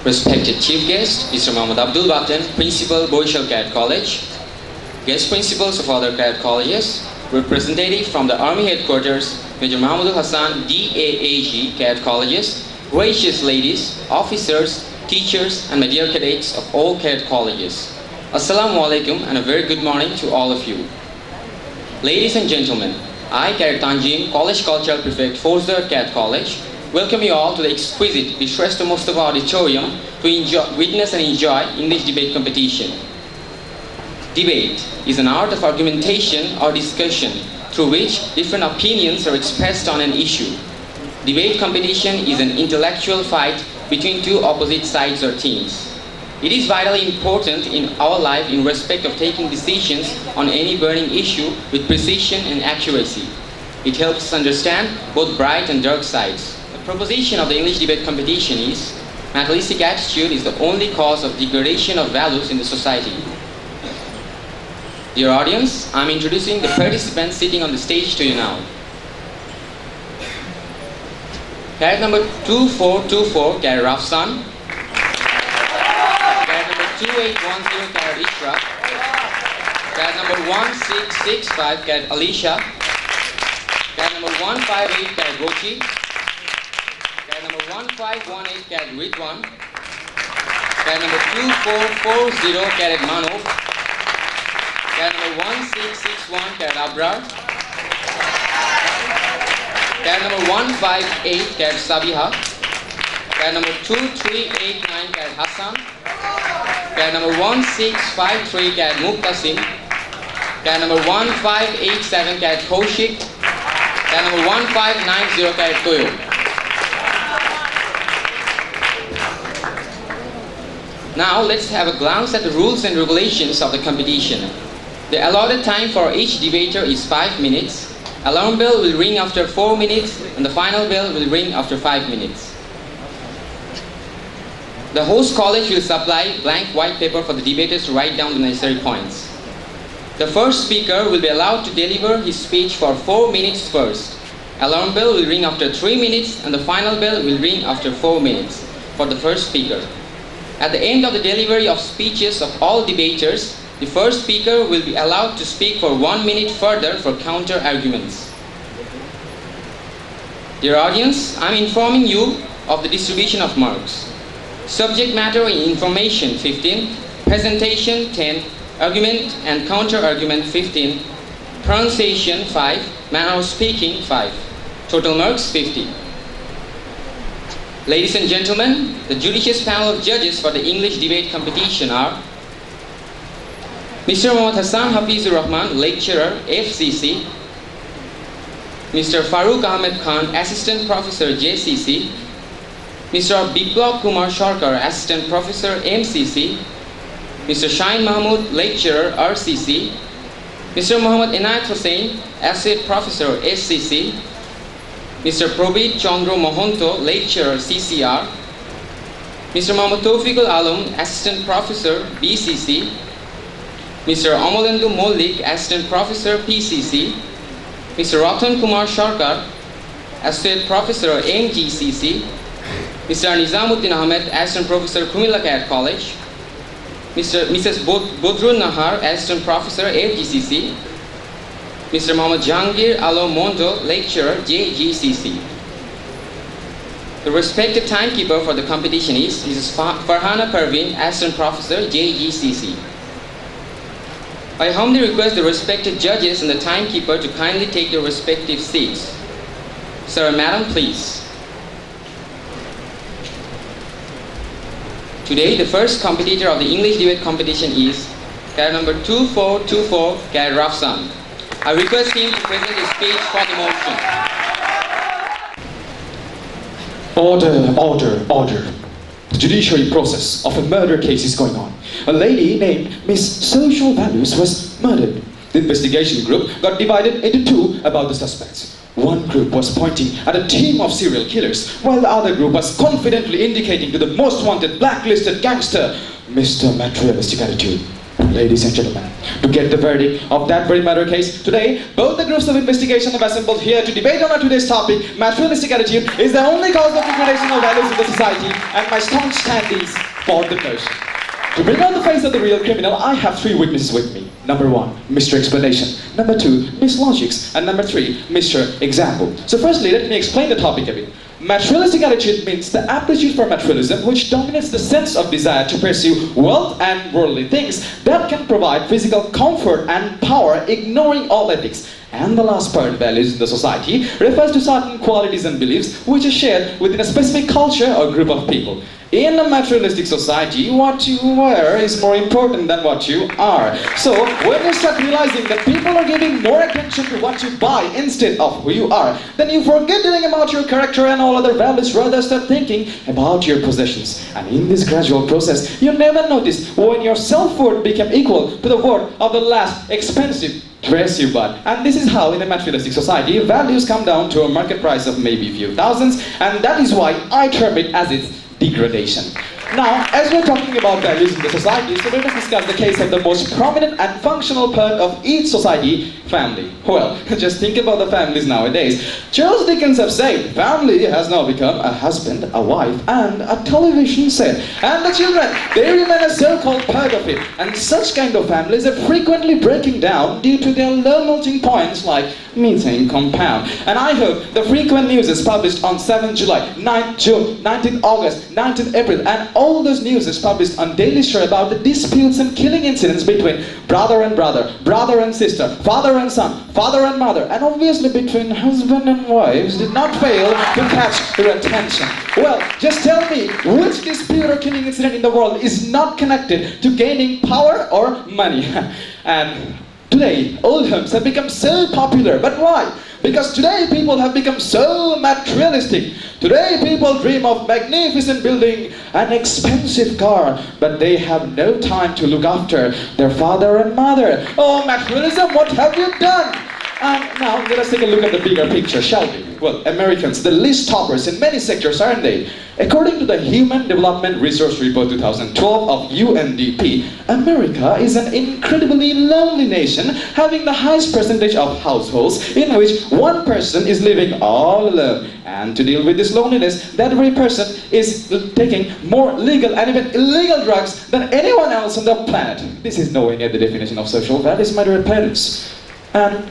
Respected Chief Guest, Mr. Mohammad Abdul Batan, Principal, Boishal Cadet College, Guest Principals of other Cadet Colleges, representative from the Army Headquarters, Major Mahmoudul Hassan, DAAG Cadet Colleges, gracious ladies, officers, teachers, and my dear cadets of all Cadet Colleges. Assalamu alaikum and a very good morning to all of you. Ladies and gentlemen, I, Cadet Tanjim, College Cultural Prefect, Fozda Cadet College, welcome you all to the exquisite Vishwesta Mustafa Auditorium to witness and enjoy English debate competition. Debate is an art of argumentation or discussion through which different opinions are expressed on an issue. Debate competition is an intellectual fight between two opposite sides or teams. It is vitally important in our life in respect of taking decisions on any burning issue with precision and accuracy. It helps us understand both bright and dark sides. The proposition of the English debate competition is, materialistic attitude is the only cause of degradation of values in the society. Dear audience, I am introducing the participants sitting on the stage to you now. Cadet number 2424, Cadet Rafsan. Cadet number 2810, Cadet Ishraq. Cadet number 1665, Cadet Alicia. Cadet number 158, Cadet Gochi. Cadet number 1518, Cadet Ridwan. Cadet number 2440, Cadet Manov. Cadet number 1661, Cadet Abrar. Cadet number 158, Cadet Sabiha. Cadet number 2389, Cadet Hassan. Cadet number 1653, Cadet Muqtasim. Cadet number 1587, Cadet Kaushik. Cadet number 1590, Cadet Toyo. Now let's have a glance at the rules and regulations of the competition. The allotted time for each debater is 5 minutes. Alarm bell will ring after 4 minutes and the final bell will ring after 5 minutes. The host college will supply blank white paper for the debaters to write down the necessary points. The first speaker will be allowed to deliver his speech for 4 minutes first. Alarm bell will ring after 3 minutes and the final bell will ring after 4 minutes for the first speaker. At the end of the delivery of speeches of all debaters, the first speaker will be allowed to speak for 1 minute further for counter arguments. Dear audience, I am informing you of the distribution of marks. Subject matter in information 15, presentation 10, argument and counter argument 15, pronunciation 5, manner of speaking 5. Total marks 50. Ladies and gentlemen, the judicious panel of judges for the English debate competition are Mr. Mohammad Hassan Hafizur Rahman, Lecturer, FCC, Mr. Farooq Ahmed Khan, Assistant Professor, JCC, Mr. Biplab Kumar Sharkar, Assistant Professor, MCC, Mr. Shaheen Mahmood, Lecturer, RCC, Mr. Muhammad Inayat Hussain, Associate Professor, SCC, Mr. Probit Chandra Mohanto, Lecturer, CCR, Mr. Muhammad Tawfiqul Alam, Assistant Professor, BCC, Mr. Amalendu Mollik, Assistant Professor, PCC, Mr. Ratan Kumar Sharkar, Associate Professor, MGCC, Mr. Nizamuddin Ahmed, Assistant Professor, Kumilla Cadet College, Mrs. Bodrun Nahar, Assistant Professor, FGCC, Mr. Mohammad Jahangir Alam Mondo, Lecturer, JGCC. The respective timekeeper for the competition is Mrs. Farhana Parveen, Assistant Professor, JGCC. I humbly request the respected judges and the timekeeper to kindly take their respective seats. Sir and Madam, please. Today, the first competitor of the English debate competition is Cadet number 2424, Cadet Rafsan. I request him to present his speech for the motion. Order, order, order. The judiciary process of a murder case is going on. A lady named Miss Social Values was murdered. The investigation group got divided into two about the suspects. One group was pointing at a team of serial killers, while the other group was confidently indicating to the most wanted blacklisted gangster, Mr. Materialistic Attitude. ladies and gentlemen, to get the verdict of that very murder case, today, both the groups of investigation have assembled here to debate on our today's topic. Materialistic attitude is the only cause of degradation of values in the society, and my staunch stand is for the notion. To bring out the face of the real criminal, I have three witnesses with me. Number 1, Mr. Explanation. Number 2, Miss Logics. And number 3, Mr. Example. So firstly, let me explain the topic a bit. Materialistic attitude means the aptitude for materialism, which dominates the sense of desire to pursue wealth and worldly things that can provide physical comfort and power, ignoring all ethics. And the last part, values in the society, refers to certain qualities and beliefs which are shared within a specific culture or group of people. In a materialistic society, what you wear is more important than what you are. So, when you start realizing that people are giving more attention to what you buy instead of who you are, then you forget thinking about your character and all other values, rather start thinking about your possessions. And in this gradual process, you never notice when your self-worth became equal to the worth of the last expensive dress you bought. And this is how in a materialistic society, values come down to a market price of maybe a few thousands, and that is why I term it as its degradation. Now, as we're talking about values in the society, so let us discuss the case of the most prominent and functional part of each society, family. Well, just think about the families nowadays. Charles Dickens have said, family has now become a husband, a wife, and a television set. And the children, they remain a so-called part of it. And such kind of families are frequently breaking down due to their low melting points like methane compound. And I hope the frequent news is published on 7th July, 9th June, 19th August, 19th April, and all those news is published on Daily Show about the disputes and killing incidents between brother and brother, brother and sister, father and son, father and mother, and obviously between husband and wives did not fail to catch their attention. Well, just tell me, which dispute or killing incident in the world is not connected to gaining power or money? And today, old homes have become so popular, but why? Because today people have become so materialistic. Today people dream of magnificent building, an expensive car, but they have no time to look after their father and mother. Oh, materialism, what have you done? Now, let us take a look at the bigger picture, shall we? Well, Americans, the least toppers in many sectors, aren't they? According to the Human Development Resource Report 2012 of UNDP, America is an incredibly lonely nation, having the highest percentage of households in which one person is living all alone. And to deal with this loneliness, that very person is taking more legal and even illegal drugs than anyone else on the planet. This is knowing at the definition of social values, my dear parents. And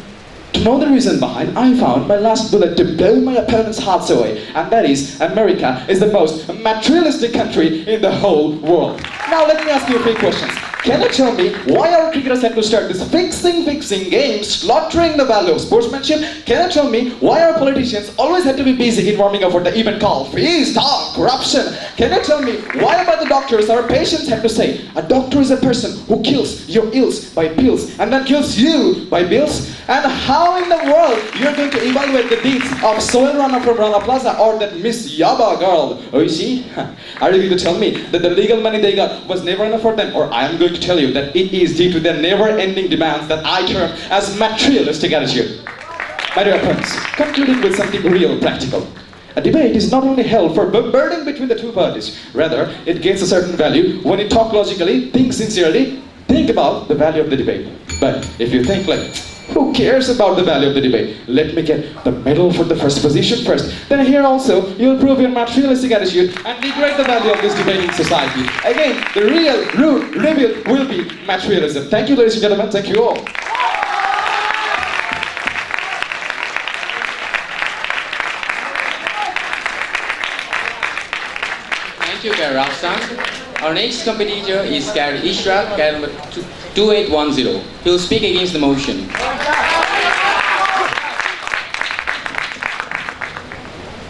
to know the reason behind, I found my last bullet to blow my opponent's hearts away, and that is, America is the most materialistic country in the whole world. Now let me ask you 3 questions. Can you tell me why our cricketers had to start this fixing game, slaughtering the value of sportsmanship? Can you tell me why our politicians always had to be busy in warming up for the event called feast, corruption? Can you tell me why about the doctors our patients had to say, a doctor is a person who kills your ills by pills and then kills you by bills? And how in the world you're going to evaluate the deeds of Soil Rana from Rana Plaza or that Miss Yaba girl? Oh, you see? Are you going to tell me that the legal money they got was never enough for them? Or I am going to tell you that it is due to their never-ending demands that I term as materialistic attitude. My dear friends, concluding with something real practical. A debate is not only held for burden between the two parties, rather it gains a certain value when you talk logically, think sincerely, think about the value of the debate. But if you think like, who cares about the value of the debate? Let me get the medal for the first position first. Then here also, you'll prove your materialistic attitude and degrade the value of this debating society. Again, the real root rebuild will be materialism. Thank you, ladies and gentlemen. Thank you all. Thank you, Cadet Rafsan. Our next competitor is Cadet Ishraq, Cadet number 2810. He will speak against the motion.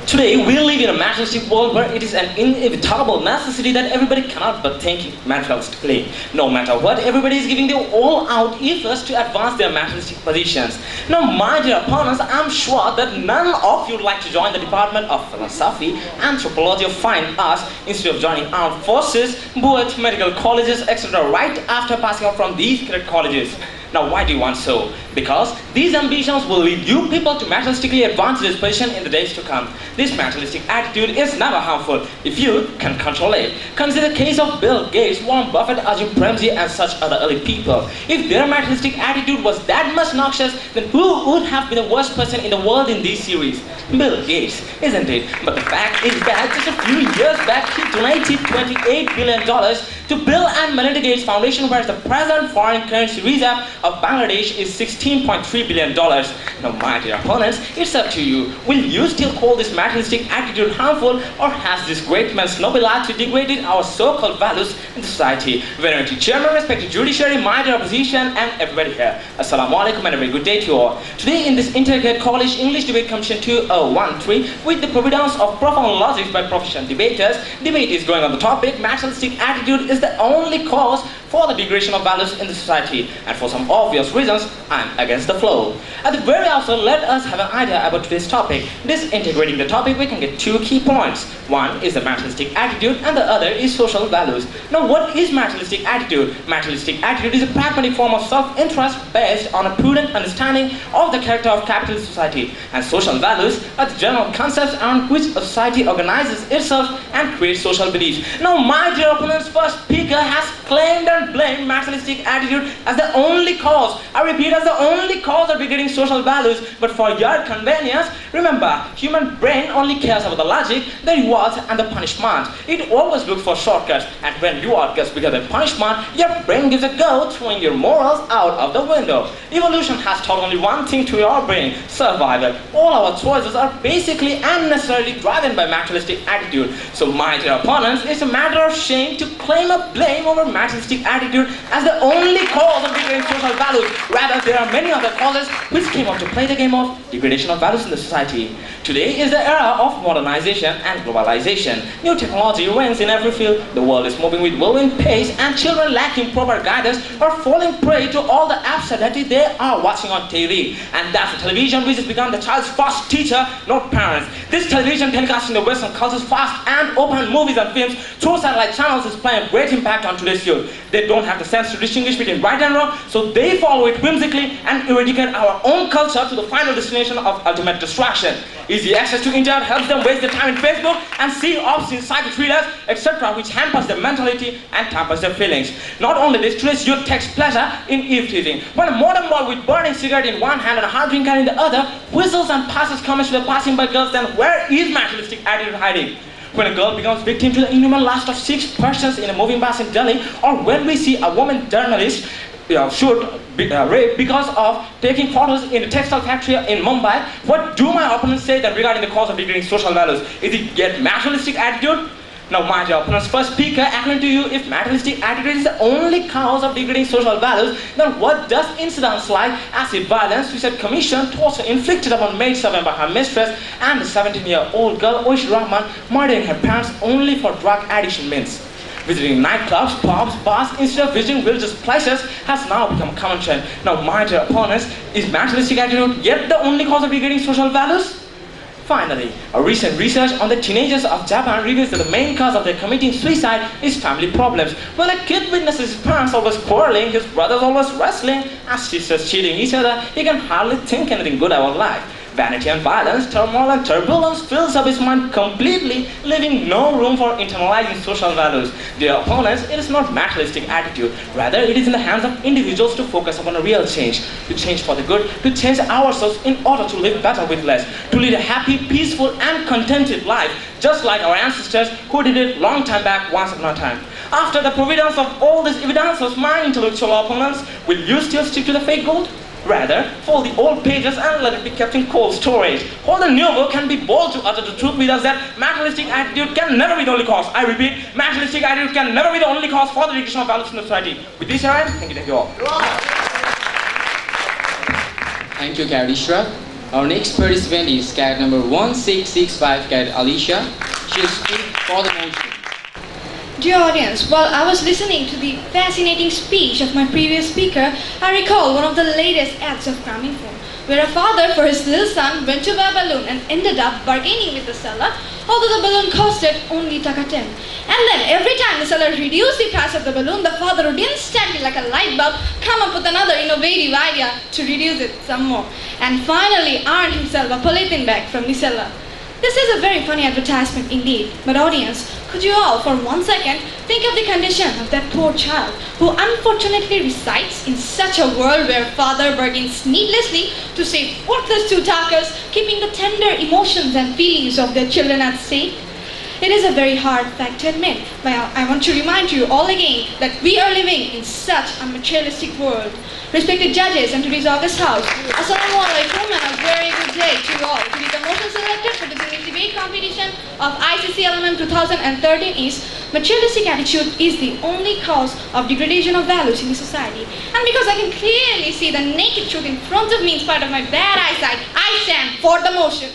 Today, we live in a materialistic world where it is an inevitable necessity that everybody cannot but think materialistically. No matter what, everybody is giving their all-out efforts to advance their materialistic positions. Now, my dear opponents, I'm sure that none of you would like to join the Department of Philosophy, Anthropology, or Fine Arts instead of joining armed forces, both medical colleges, etc. right after passing out from these great colleges. Now why do you want so? Because these ambitions will lead you people to materialistically advance this position in the days to come. This materialistic attitude is never harmful if you can control it. Consider the case of Bill Gates, Warren Buffett, Ajit Premji and such other elite people. If their materialistic attitude was that much noxious, then who would have been the worst person in the world in this series? Bill Gates, isn't it? But the fact is that just a few years back he donated $28 billion to Bill and Melinda Gates Foundation, whereas the present foreign currency reserve of Bangladesh is $16.3 billion. Now my dear opponents, it's up to you. Will you still call this materialistic attitude harmful, or has this great man's noble attitude degraded our so-called values in society? Venerable Chairman, respected judiciary, my dear opposition and everybody here. Assalamu alaikum and a very good day to you all. Today in this Intercadet College English Debate Commission 2013, with the providence of profound logic by professional debaters, debate is going on the topic, materialistic attitude is the only cause for the degradation of values in the society, and for some obvious reasons, I'm against the flow. At the very outset, let us have an idea about today's topic. Disintegrating the topic, we can get two key points. One is the materialistic attitude, and the other is social values. Now, what is materialistic attitude? Materialistic attitude is a pragmatic form of self-interest based on a prudent understanding of the character of capitalist society, and social values are the general concepts on which a society organizes itself and creates social beliefs. Now, my dear opponent's first speaker has claimed and blamed materialistic attitude as the only cause. I repeat, as the only cause of degrading social values. But for your convenience, remember, human brain only cares about the logic, the rewards, and the punishment. It always looks for shortcuts, and when reward gets bigger than punishment, your brain gives a go, throwing your morals out of the window. Evolution has taught only one thing to your brain: survival. All our choices are basically unnecessarily driven by materialistic attitude. So, my dear opponents, it's a matter of shame to claim a blame over materialistic attitude as the only cause of degrading social values. Rather, there are many other causes which came up to play the game of degradation of values in the society. Today is the era of modernization and globalization. New technology reigns in every field. The world is moving with whirlwind pace, and children lacking proper guidance are falling prey to all the absurdity they are watching on TV. And that's the television which has become the child's first teacher, not parents. This television telecasting the Western culture's fast and open movies and films through satellite channels is playing a great impact on today's youth. They don't have the sense to distinguish between right and wrong, so they follow it whimsically and eradicate our own culture to the final destination of ultimate destruction. Easy access to internet helps them waste their time in Facebook and see obscene psychic thrillers, etc., which hampers their mentality and tampers their feelings. Not only this, today's youth takes pleasure in eve-teasing. When a modern boy with burning cigarette in one hand and a hard drink in the other whistles and passes comments to the passing by girls, then where is materialistic attitude hiding? When a girl becomes victim to the inhuman lust of 6 persons in a moving bus in Delhi, or when we see a woman journalist should be raped because of taking photos in a textile factory in Mumbai, what do my opponents say then regarding the cause of degrading social values? Is it yet materialistic attitude? Now, my dear opponents, first speaker, according to you, if materialistic attitude is the only cause of degrading social values, then what does incidents like acid violence, suicide commission, torture inflicted upon maidservant by her mistress, and the 17-year-old girl Oish Rahman murdering her parents only for drug addiction means? Visiting nightclubs, pubs, bars instead of visiting religious places has now become a common trend. Now, my dear opponents, is materialistic attitude yet the only cause of degrading social values? Finally, a recent research on the teenagers of Japan reveals that the main cause of their committing suicide is family problems. When a kid witnesses his parents always quarreling, his brothers always wrestling, and sisters cheating each other, he can hardly think anything good about life. Vanity and violence, turmoil and turbulence fills up his mind completely, leaving no room for internalizing social values. Dear opponents, it is not materialistic attitude. Rather, it is in the hands of individuals to focus upon a real change, to change for the good, to change ourselves in order to live better with less, to lead a happy, peaceful, and contented life, just like our ancestors who did it long time back once upon a time. After the providence of all these evidences, my intellectual opponents, will you still stick to the fake gold? Rather, fold the old pages and let it be kept in cold storage. Hold the new book and be bold to utter the truth with us that materialistic attitude can never be the only cause. I repeat, materialistic attitude can never be the only cause for the degradation of values in the society. With this, I am. Thank you all. Thank you, Cadet Ishra. Our next participant is Cadet number 1665, Cadet Alicia. She will speak for the motion. Dear audience, while I was listening to the fascinating speech of my previous speaker, I recall one of the latest acts of cramming phone, where a father for his little son went to buy a balloon and ended up bargaining with the seller, although the balloon costed only taka 10. And then every time the seller reduced the price of the balloon, the father would instantly, like a light bulb, come up with another innovative idea to reduce it some more. And finally earned himself a polythene bag from the seller. This is a very funny advertisement indeed, but audience, could you all for 1 second think of the condition of that poor child who unfortunately resides in such a world where father bargains needlessly to save worthless two takas, keeping the tender emotions and feelings of their children at stake? It is a very hard fact to admit, but I want to remind you all again that we are living in such a materialistic world. Respected judges and today's August House, Assalamu alaikum and a very good day to you all. To be the motion selected for the debate competition of ICCLMM 2013 is materialistic attitude is the only cause of degradation of values in the society. And because I can clearly see the naked truth in front of me in spite of my bad eyesight, I stand for the motion.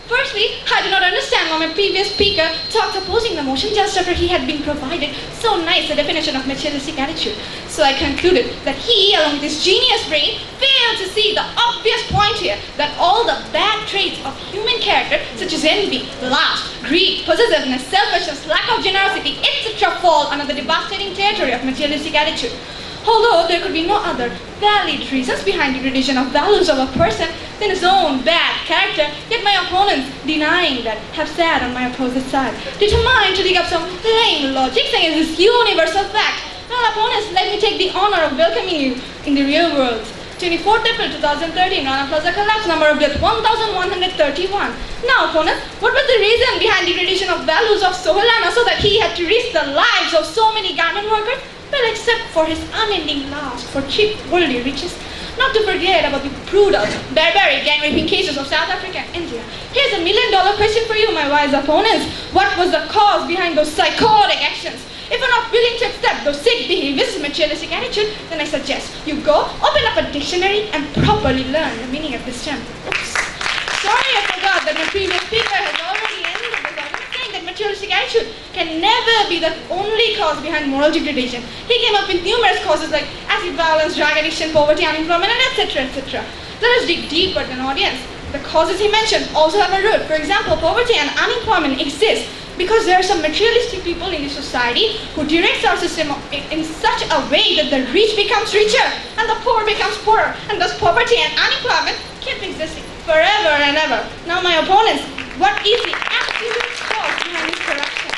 Firstly, I do not understand why my previous speaker talked opposing the motion just after he had been provided so nice a definition of materialistic attitude. So I concluded that he, along with his genius brain, failed to see the obvious point here that all the bad traits of human character such as envy, lust, greed, possessiveness, selfishness, lack of generosity, etc. fall under the devastating territory of materialistic attitude. Although there could be no other valid reasons behind degradation of values of a person than his own bad character, yet my opponents, denying that, have sat on my opposite side, determined to dig up some lame logics against this universal fact. Well, opponents, let me take the honor of welcoming you in the real world. 24th April 2013, Rana Plaza collapse, number of death 1,131. Now, opponents, what was the reason behind degradation of values of Sohelana so that he had to risk the lives of so many garment workers? Well, except for his unending lust for cheap worldly riches. Not to forget about the brutal, barbaric gang raping cases of South Africa and India. Here's $1 million question for you, my wise opponents. What was the cause behind those psychotic actions? If you're not willing to accept those sick behaviors and materialistic attitude, then I suggest you go, open up a dictionary and properly learn the meaning of this term. Oops. Sorry, I forgot that my previous speaker has already ended the argument saying that materialistic attitude can never be the only cause behind moral degradation. He came up with numerous causes like acid violence, drug addiction, poverty, unemployment, and etc. etc. Let us dig deeper than audience. The causes he mentioned also have a root. For example, poverty and unemployment exist because there are some materialistic people in the society who directs our system in such a way that the rich becomes richer and the poor becomes poorer, and thus poverty and unemployment keep existing forever and ever. Now, my opponents, what is the absolute cause behind this corruption?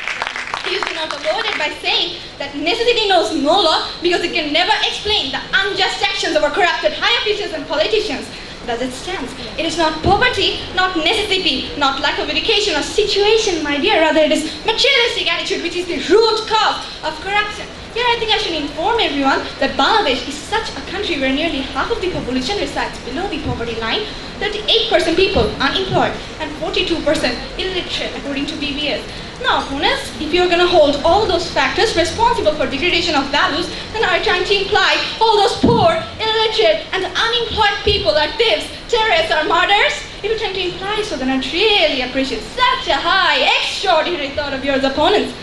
He used to not avoid it by saying that necessity knows no law because it can never explain the unjust actions of our corrupted high officials and politicians. Thus it stands. It is not poverty, not necessity, not lack of education or situation, my dear. Rather, it is materialistic attitude which is the root cause of corruption. Here I think I should inform everyone that Bangladesh is such a country where nearly half of the population resides below the poverty line, 38% people unemployed, and 42% illiterate according to BBS. Now, opponents, if you're going to hold all those factors responsible for degradation of values, then are you trying to imply all those poor, illiterate, and unemployed people are thieves, terrorists, or martyrs? If you're trying to imply so, then I'd really appreciate such a high, extraordinary thought of yours, opponents.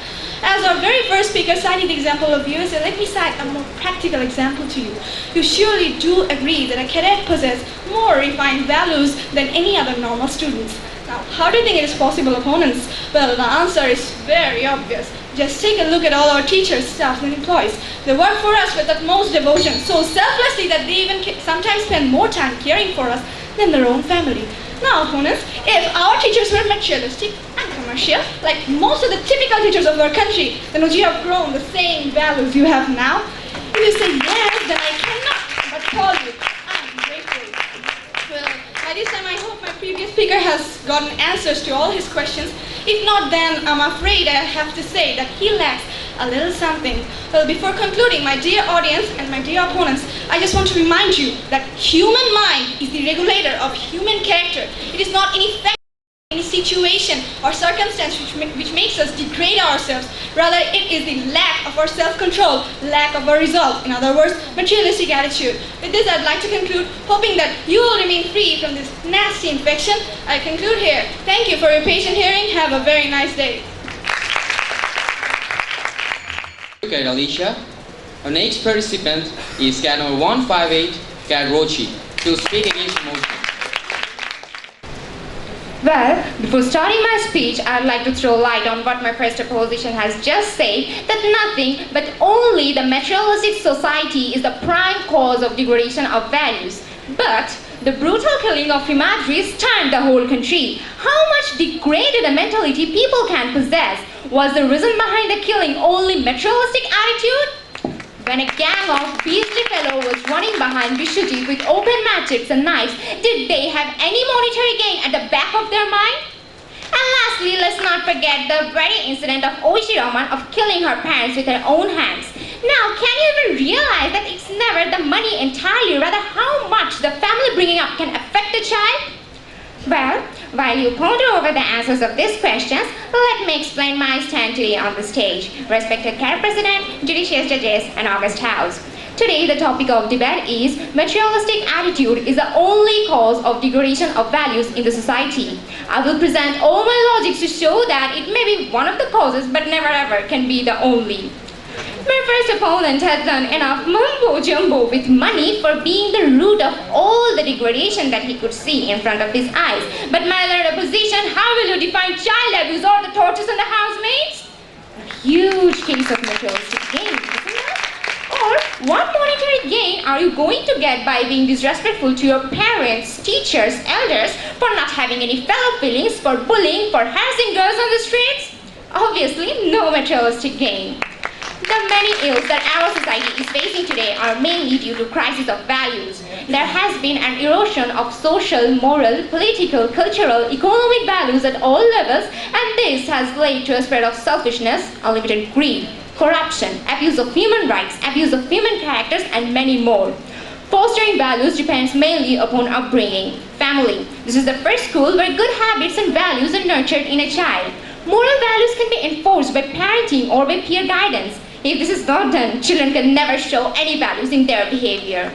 As our very first speaker cited the example of USA, let me cite a more practical example to you. You surely do agree that a cadet possesses more refined values than any other normal students. Now, how do you think it is possible, opponents? Well, the answer is very obvious. Just take a look at all our teachers, staff, and employees. They work for us with utmost devotion, so selflessly that they even sometimes spend more time caring for us than their own family. Now, opponents, if our teachers were materialistic and commercial, like most of the typical teachers of our country, then would you have grown the same values you have now? If you say yes, then I cannot but tell you, I'm grateful. Well, by this time I hope my previous speaker has gotten answers to all his questions. If not, then I'm afraid I have to say that he lacks a little something. Well, before concluding, my dear audience and my dear opponents, I just want to remind you that human mind is the regulator of human character. It is not any fact, any situation or circumstance which makes us degrade ourselves. Rather, it is the lack of our self-control, lack of our resolve. In other words, materialistic attitude. With this, I'd like to conclude, hoping that you will remain free from this nasty infection. I conclude here. Thank you for your patient hearing. Have a very nice day. Okay, Alicia. Our next participant is CAD number 158, CAD Rochi. She will speak against the motion. Well, before starting my speech, I'd like to throw light on what my first opposition has just said, that nothing but only the materialistic society is the prime cause of degradation of values. But the brutal killing of humanity stunned the whole country. How much degraded a mentality people can possess? Was the reason behind the killing only materialistic attitude? When a gang of beastly fellows was running behind Vishwajit with open machetes and knives, did they have any monetary gain at the back of their mind? And lastly, let's not forget the very incident of Oishi Raman of killing her parents with her own hands. Now, can you even realize that it's never the money entirely, rather how much the family bringing up can affect the child? Well, while you ponder over the answers of these questions, let me explain my stand today on the stage. Respected Cadet President, Judicious Judges, and August House. Today, the topic of debate is materialistic attitude is the only cause of degradation of values in the society. I will present all my logics to show that it may be one of the causes, but never ever can be the only. My first opponent had done enough mumbo-jumbo with money for being the root of all the degradation that he could see in front of his eyes. But my learned opposition, how will you define child abuse or the tortures on the housemaids? A huge case of materialistic gain, isn't it? Or what monetary gain are you going to get by being disrespectful to your parents, teachers, elders, for not having any fellow feelings, for bullying, for harassing girls on the streets? Obviously, no materialistic gain. The many ills that our society is facing today are mainly due to crisis of values. There has been an erosion of social, moral, political, cultural, economic values at all levels, and this has led to a spread of selfishness, unlimited greed, corruption, abuse of human rights, abuse of human characters, and many more. Fostering values depends mainly upon upbringing, family. This is the first school where good habits and values are nurtured in a child. Moral values can be enforced by parenting or by peer guidance. If this is not done, children can never show any values in their behavior.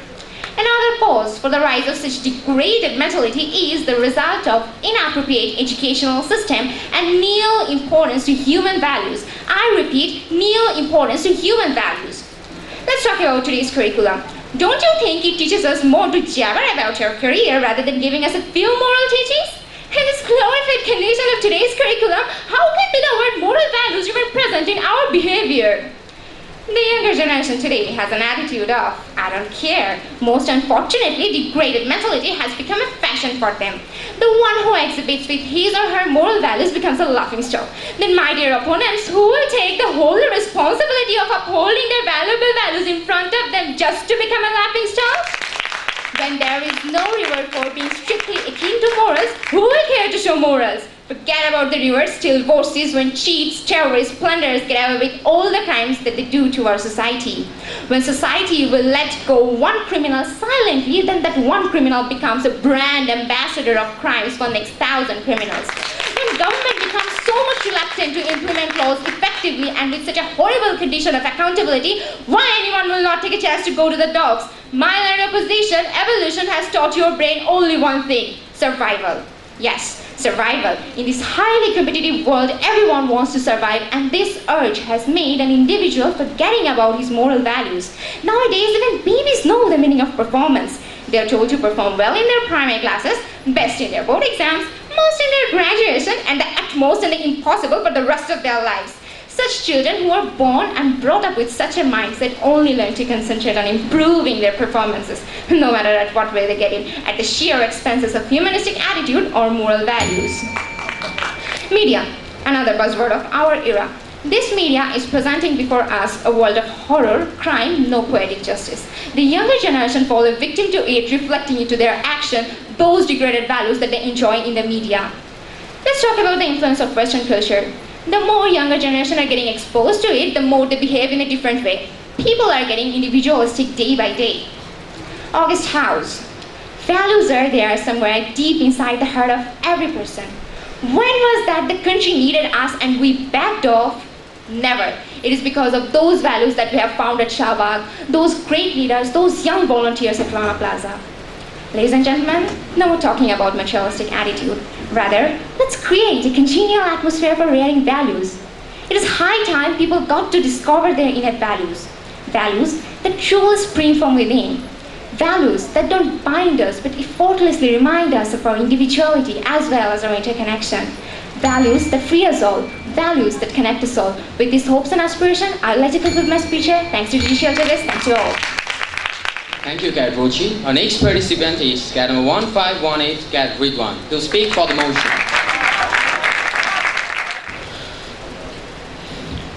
Another cause for the rise of such degraded mentality is the result of inappropriate educational system and nil importance to human values. I repeat, nil importance to human values. Let's talk about today's curriculum. Don't you think it teaches us more to jabber about our career rather than giving us a few moral teachings? In this glorified condition of today's curriculum, how can be the word moral values even present in our behavior? The younger generation today has an attitude of, I don't care. Most unfortunately, degraded mentality has become a fashion for them. The one who exhibits with his or her moral values becomes a laughingstock. Then my dear opponents, who will take the whole responsibility of upholding their valuable values in front of them just to become a laughingstock? When there is no reward for being strictly akin to morals, who will care to show morals? Forget about the reward, still divorces when cheats, terrorists, plunderers get away with all the crimes that they do to our society. When society will let go one criminal silently, then that one criminal becomes a brand ambassador of crimes for the next 1,000 criminals. When government becomes so much reluctant to implement laws effectively and with such a horrible condition of accountability, why anyone will not take a chance to go to the dogs? My learned opposition, evolution has taught your brain only one thing: survival. Yes, survival. In this highly competitive world, everyone wants to survive, and this urge has made an individual forgetting about his moral values. Nowadays, even babies know the meaning of performance. They are told to perform well in their primary classes, best in their board exams, most in their graduation, and the utmost and the impossible for the rest of their lives. Such children who are born and brought up with such a mindset only learn to concentrate on improving their performances, no matter at what way they get it, at the sheer expenses of humanistic attitude or moral values. Media, another buzzword of our era. This media is presenting before us a world of horror, crime, no poetic justice. The younger generation fall a victim to it, reflecting into their action those degraded values that they enjoy in the media. Let's talk about the influence of Western culture. The more younger generation are getting exposed to it, the more they behave in a different way. People are getting individualistic day by day. August House. Values are there somewhere deep inside the heart of every person. When was that the country needed us and we backed off? Never. It is because of those values that we have found at Shahbag, those great leaders, those young volunteers at Rana Plaza. Ladies and gentlemen, no more talking about materialistic attitude. Rather, let's create a congenial atmosphere for rearing values. It is high time people got to discover their innate values. Values that truly spring from within. Values that don't bind us but effortlessly remind us of our individuality as well as our interconnection. Values that free us all. Values that connect us all. With these hopes and aspirations, I'd like to conclude my speech here. Thanks to judicial judges. Thanks to all. Thank you, Cadet Rochi. Our next participant is Cadet number 1518, Cadet Ridwan. He'll speak for the motion.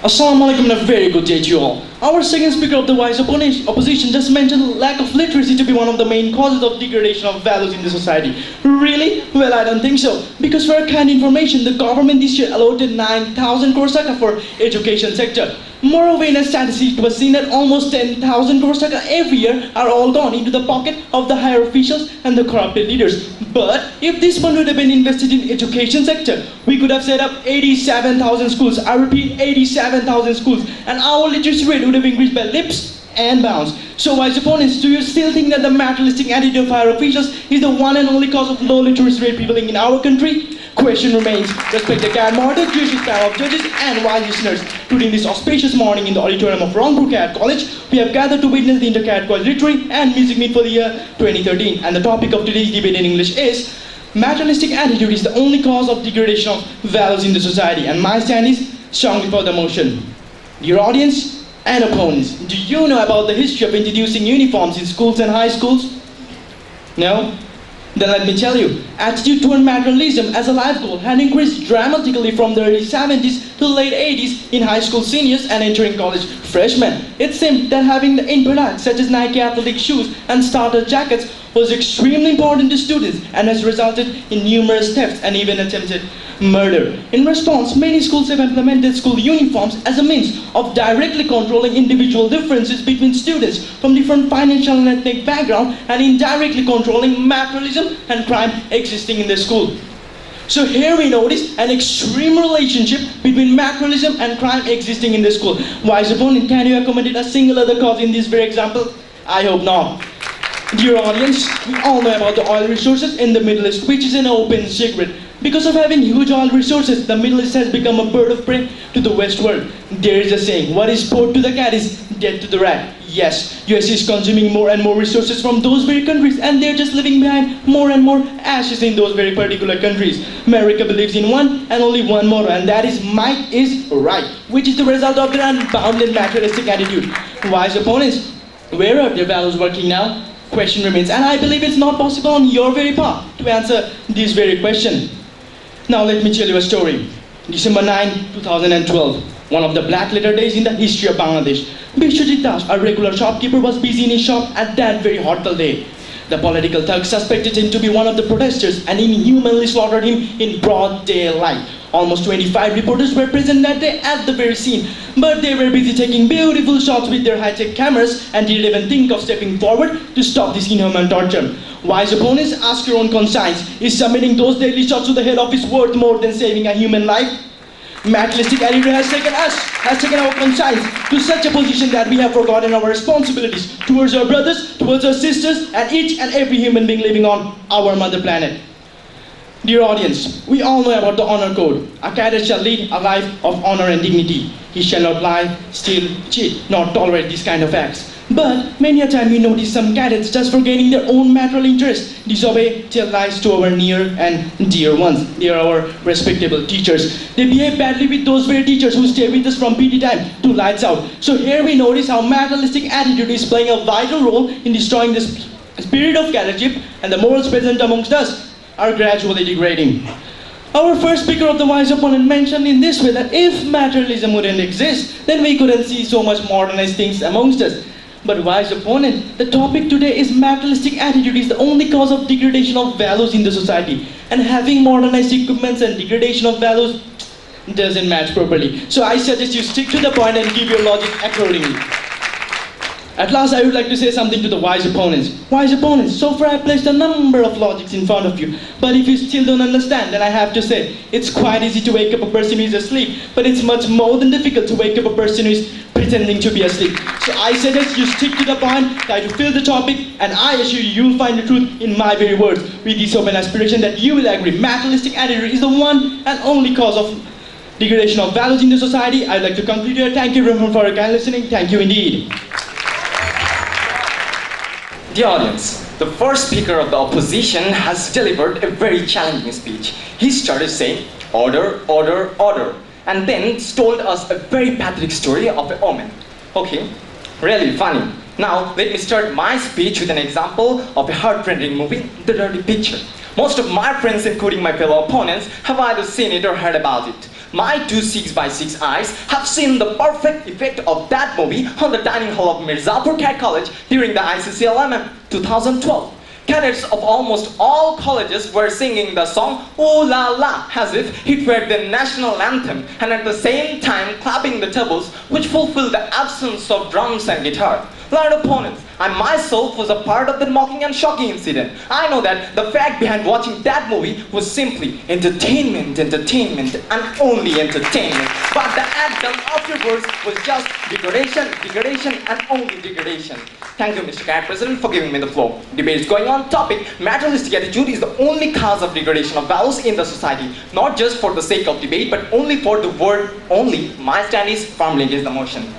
Assalamu alaikum and a very good day to you all. Our second speaker of the wise opposition just mentioned lack of literacy to be one of the main causes of degradation of values in the society. Really? Well, I don't think so. Because for kind information, the government this year allotted 9,000 crore taka for education sector. Moreover, in a statistic, it was seen that almost 10,000 crore taka every year are all gone into the pocket of the higher officials and the corrupted leaders. But if this money would have been invested in education sector, we could have set up 87,000 schools. I repeat, 87,000 schools. And our literacy rate would have increased by leaps and bounds. So wise opponents, do you still think that the materialistic attitude of higher officials is the one and only cause of low literacy rate prevailing in our country? Question remains. Respect the Cadet model, judicial panel of judges and wise listeners. Today in this auspicious morning in the auditorium of Rangpur Cadet College, we have gathered to witness the Inter-Cadet College Literary and Music Meet for the year 2013. And the topic of today's debate in English is materialistic attitude is the only cause of degradation of values in the society. And my stand is strongly for the motion. Dear audience and opponents, do you know about the history of introducing uniforms in schools and high schools? No? Then let me tell you, attitude toward materialism as a life goal had increased dramatically from the early 70s to the late 80s in high school seniors and entering college freshmen. It seemed that having the in products such as Nike athletic shoes and starter jackets was extremely important to students and has resulted in numerous thefts and even attempted murder. In response, many schools have implemented school uniforms as a means of directly controlling individual differences between students from different financial and ethnic background and indirectly controlling materialism and crime existing in the school. So here we notice an extreme relationship between materialism and crime existing in the school. Wise opponent, can you accommodate a single other cause in this very example? I hope not. Dear audience, we all know about the oil resources in the Middle East, which is an open secret. Because of having huge oil resources, the Middle East has become a bird of prey to the West world. There is a saying, what is poured to the cat is dead to the rat. Yes, US is consuming more and more resources from those very countries and they're just leaving behind more and more ashes in those very particular countries. America believes in one and only one motto, and that is might is right, which is the result of their unbounded materialistic attitude. Wise opponents, where are their values working now? Question remains, and I believe it's not possible on your very part to answer this very question. Now let me tell you a story. December 9, 2012, one of the black letter days in the history of Bangladesh. Bishwajit Das, a regular shopkeeper, was busy in his shop at that very hot day. The political thugs suspected him to be one of the protesters and inhumanly slaughtered him in broad daylight. Almost 25 reporters were present that day at the very scene, but they were busy taking beautiful shots with their high-tech cameras and didn't even think of stepping forward to stop this inhuman torture. Wise opponents, ask your own conscience, is submitting those deadly shots to the head office worth more than saving a human life? Materialistic attitude has taken our conscience to such a position that we have forgotten our responsibilities towards our brothers, towards our sisters, and each and every human being living on our mother planet. Dear audience, we all know about the honor code. A cadet shall lead a life of honor and dignity. He shall not lie, steal, cheat, nor tolerate these kind of acts. But many a time we notice some cadets, just for gaining their own material interest, disobey, tell lies to our near and dear ones. They are our respectable teachers. They behave badly with those very teachers who stay with us from PT time to lights out. So here we notice how materialistic attitude is playing a vital role in destroying the spirit of cadetship, and the morals present amongst us are gradually degrading. Our first speaker of the wise opponent mentioned in this way that if materialism wouldn't exist, then we couldn't see so much modernized things amongst us. But wise opponent, the topic today is materialistic attitude is the only cause of degradation of values in the society. And having modernized equipments and degradation of values doesn't match properly. So I suggest you stick to the point and give your logic accordingly. At last, I would like to say something to the wise opponents. Wise opponents, so far I placed a number of logics in front of you. But if you still don't understand, then I have to say, it's quite easy to wake up a person who is asleep, but it's much more than difficult to wake up a person who is pretending to be asleep. So I suggest you stick to the point, try to fill the topic, and I assure you, you'll find the truth in my very words, with this open aspiration that you will agree materialistic attitude is the one and only cause of degradation of values in the society. I'd like to conclude here. Thank you everyone for your kind listening. Thank you indeed. Dear audience, the first speaker of the opposition has delivered a very challenging speech. He started saying, order, order, order, and then told us a very pathetic story of a woman. Okay, really funny. Now, let me start my speech with an example of a heart-rending movie, The Dirty Picture. Most of my friends, including my fellow opponents, have either seen it or heard about it. My two 6x6 eyes have seen the perfect effect of that movie on the dining hall of Mirzapur Cadet College during the ICCLMM 2012. Cadets of almost all colleges were singing the song Ooh La La as if it were the national anthem, and at the same time clapping the tables, which fulfilled the absence of drums and guitar. Learned opponents, I myself was a part of the mocking and shocking incident. I know that the fact behind watching that movie was simply entertainment, and only entertainment. But the act done afterwards was just degradation, and only degradation. Thank you, Mr. Cadet President, for giving me the floor. Debate is going on. Topic: materialistic attitude is the only cause of degradation of values in the society. Not just for the sake of debate, but only for the word only. My stand is firmly against the motion.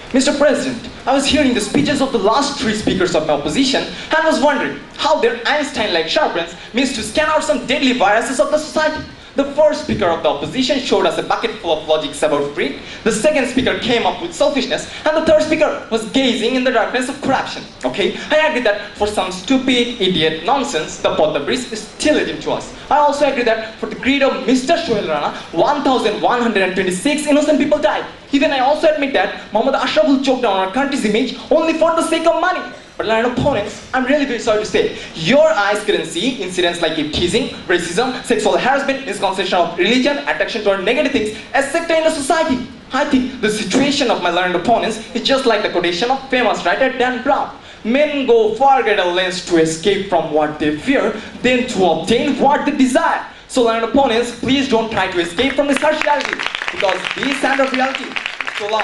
Mr. President, I was hearing the speeches of the last three speakers of my opposition and was wondering how their Einstein-like sharp brains managed to scan out some deadly viruses of the society. The first speaker of the opposition showed us a bucket full of logics about greed. The second speaker came up with selfishness, and the third speaker was gazing in the darkness of corruption. Okay, I agree that for some stupid, idiot nonsense, the Podda breeze is still eating to us. I also agree that for the greed of Mr. Shohel Rana, 1,126 innocent people died. Even I also admit that Muhammad Ashraful choked down our country's image only for the sake of money. But line opponents, I'm really very sorry to say, your eyes couldn't see incidents like teasing, racism, sexual harassment, misconception of religion, attraction toward negative things, etc. in the society. I think the situation of my learned opponents is just like the quotation of famous writer Dan Brown. Men go far greater lengths to escape from what they fear than to obtain what they desire. So learned opponents, please don't try to escape from this harsh reality, because this kind of reality is so long.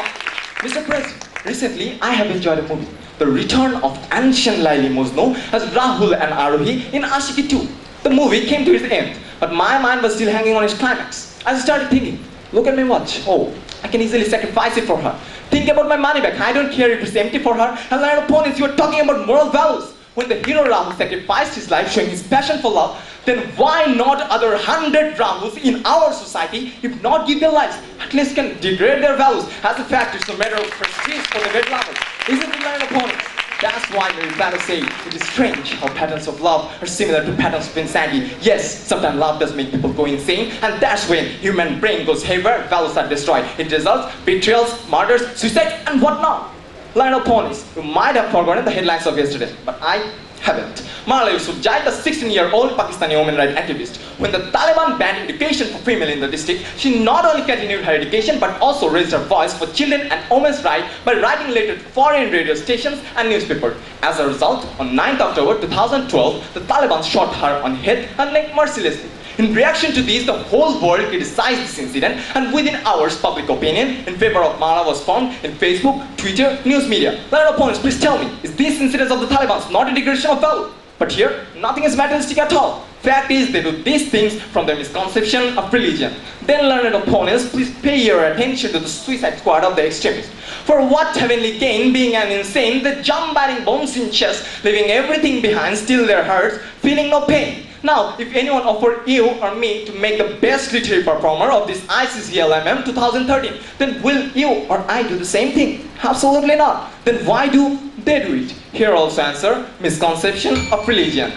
Mr. President, recently I have enjoyed a movie, The Return of Ancient Laili Majnu as Rahul and Arohi in Ashiki 2. The movie came to its end, but my mind was still hanging on its climax. I started thinking, look at my watch. Oh, I can easily sacrifice it for her. Think about my money back. I don't care if it's empty for her. And learned opponents, you are talking about moral values. When the hero Rahul sacrificed his life showing his passion for love, then why not other 100 Rahuls in our society, if not give their lives, at least can degrade their values? As a fact, it's a matter of prestige for the red lovers. Isn't it, learned opponents? That's why we better say it is strange how patterns of love are similar to patterns of insanity. Yes, sometimes love does make people go insane, and that's when human brain goes haywire, values are destroyed. It results betrayals, murders, suicide, and whatnot. Line opponents, you might have forgotten the headlines of yesterday, but I haven't. Malala Yousafzai, the 16-year-old Pakistani women rights activist, when the Taliban banned education for female in the district, she not only continued her education but also raised her voice for children and women's rights by writing letters to foreign radio stations and newspapers. As a result, on 9th October 2012, the Taliban shot her on head and neck mercilessly. In reaction to this, the whole world criticized this incident, and within hours, public opinion in favor of Malala was formed in Facebook, Twitter, news media. Learned opponents, please tell me, is this incident of the Taliban not a degradation of value? But here, nothing is materialistic at all. Fact is, they do these things from their misconception of religion. Then learned opponents, please pay your attention to the suicide squad of the extremists. For what heavenly gain, being an insane, they jump batting bombs in chest, leaving everything behind, still their hearts, feeling no pain. Now, if anyone offered you or me to make the best literary performer of this ICCLMM 2013, then will you or I do the same thing? Absolutely not. Then why do they do it? Here also answer, misconception of religion.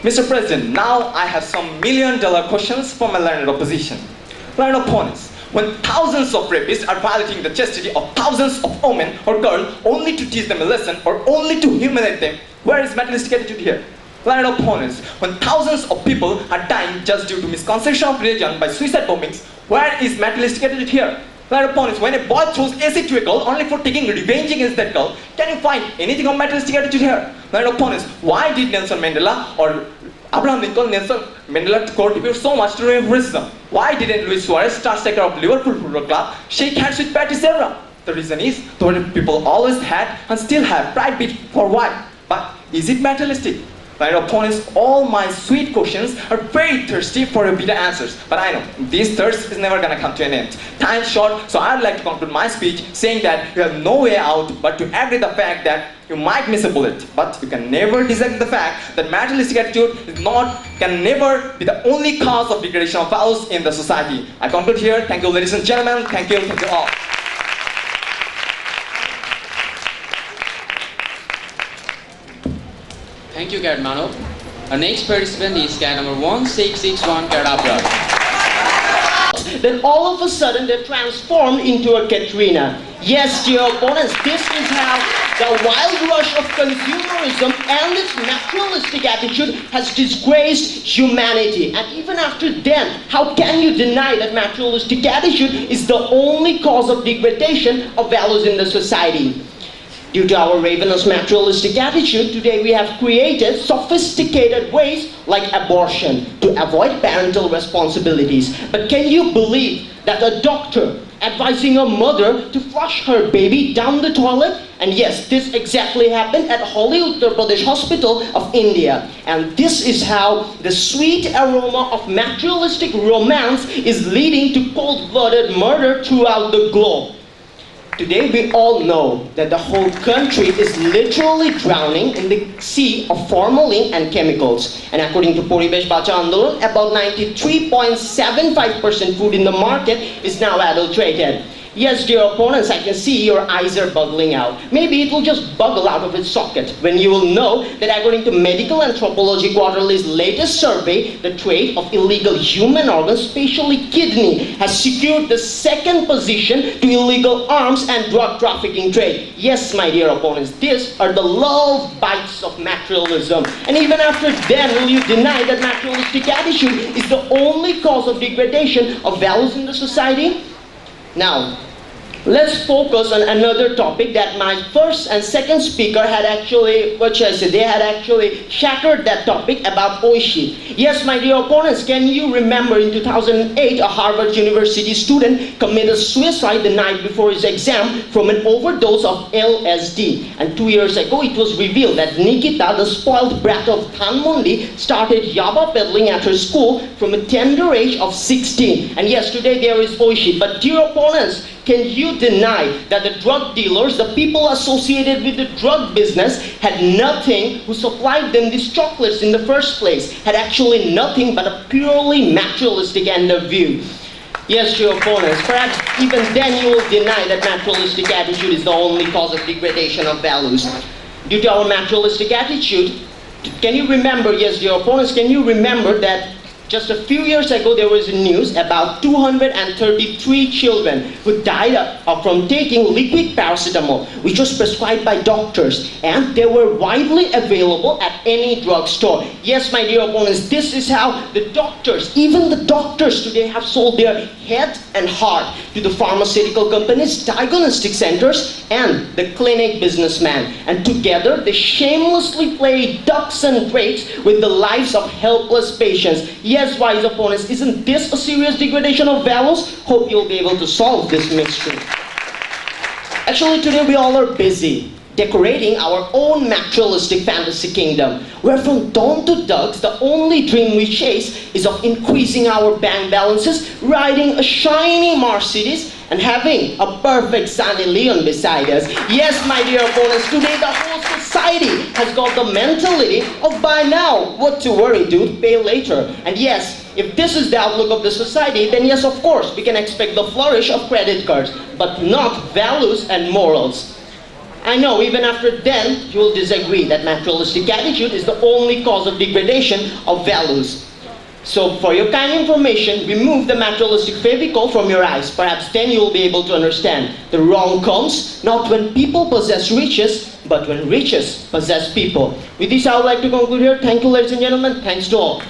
Mr. President, now I have some $1 million questions for my learned opposition. Learned opponents, when thousands of rapists are violating the chastity of thousands of women or girls only to teach them a lesson or only to humiliate them, where is materialistic attitude here? Learned opponents, when thousands of people are dying just due to misconception of religion by suicide bombings, where is materialistic attitude here? Learned opponents, when a boy throws acid to a girl only for taking revenge against that girl, can you find anything of materialistic attitude here? Learned opponents, why did Nelson Mandela or Abraham Lincoln, Nelson Mandela contribute so much to remove racism? Why didn't Luis Suarez, star striker of Liverpool Football Club, shake hands with Patrice Evra? The reason is, the people always had and still have pride for white. But is it materialistic? My opponents, all my sweet questions are very thirsty for a bitter answers. But I know, this thirst is never gonna come to an end. Time's short, so I'd like to conclude my speech saying that you have no way out but to agree the fact that you might miss a bullet. But you can never disagree the fact that materialistic attitude can never be the only cause of degradation of values in the society. I conclude here. Thank you, ladies and gentlemen. Thank you all. Thank you, Cadet Mano. Our next participant is Cadet number 1661, Cadet Abrar. Then all of a sudden they're transformed into a Katrina. Yes, dear opponents, this is how the wild rush of consumerism and its materialistic attitude has disgraced humanity. And even after then, how can you deny that materialistic attitude is the only cause of degradation of values in the society? Due to our ravenous materialistic attitude, today we have created sophisticated ways like abortion to avoid parental responsibilities. But can you believe that a doctor advising a mother to flush her baby down the toilet? And yes, this exactly happened at Holy Uttar Pradesh Hospital of India. And this is how the sweet aroma of materialistic romance is leading to cold-blooded murder throughout the globe. Today we all know that the whole country is literally drowning in the sea of formalin and chemicals. And according to Poribesh Bacha Andolon, about 93.75% food in the market is now adulterated. Yes, dear opponents, I can see your eyes are buggling out. Maybe it will just buggle out of its socket when you will know that according to Medical Anthropology Quarterly's latest survey, the trade of illegal human organs, especially kidney, has secured the second position to illegal arms and drug trafficking trade. Yes, my dear opponents, these are the love bites of materialism. And even after then, will you deny that materialistic attitude is the only cause of degradation of values in the society? Now, let's focus on another topic that my first and second speaker had actually, they had actually shattered that topic about Oishi. Yes, my dear opponents, can you remember in 2008, a Harvard University student committed suicide the night before his exam from an overdose of LSD. And 2 years ago, it was revealed that Nikita, the spoiled brat of Dhanmondi, started yaba peddling at her school from a tender age of 16. And yes, today there is Oishi. But dear opponents, can you deny that the drug dealers, the people associated with the drug business, had nothing, who supplied them these chocolates in the first place, had actually nothing but a purely materialistic end of view? Yes, your opponents, perhaps even then you will deny that materialistic attitude is the only cause of degradation of values. Due to our materialistic attitude, can you remember, yes, your opponents, can you remember that just a few years ago, there was news about 233 children who died from taking liquid paracetamol, which was prescribed by doctors, and they were widely available at any drugstore. Yes, my dear opponents, this is how the doctors, even the doctors today, have sold their head and heart to the pharmaceutical companies, diagnostic centers, and the clinic businessman. And together, they shamelessly play ducks and drakes with the lives of helpless patients. Yes, wise opponents, isn't this a serious degradation of values? Hope you'll be able to solve this mystery. Actually, today we all are busy decorating our own materialistic fantasy kingdom, where from dawn to dusk, the only dream we chase is of increasing our bank balances, riding a shiny Mercedes, and having a perfect Sunny Leon beside us. Yes, my dear opponents, today the whole society has got the mentality of buy now, what to worry, dude, pay later. And yes, if this is the outlook of the society, then yes, of course, we can expect the flourish of credit cards, but not values and morals. I know, even after then, you will disagree that materialistic attitude is the only cause of degradation of values. So, for your kind information, remove the materialistic favicol from your eyes. Perhaps then you will be able to understand. The wrong comes not when people possess riches, but when riches possess people. With this, I would like to conclude here. Thank you, ladies and gentlemen. Thanks to all.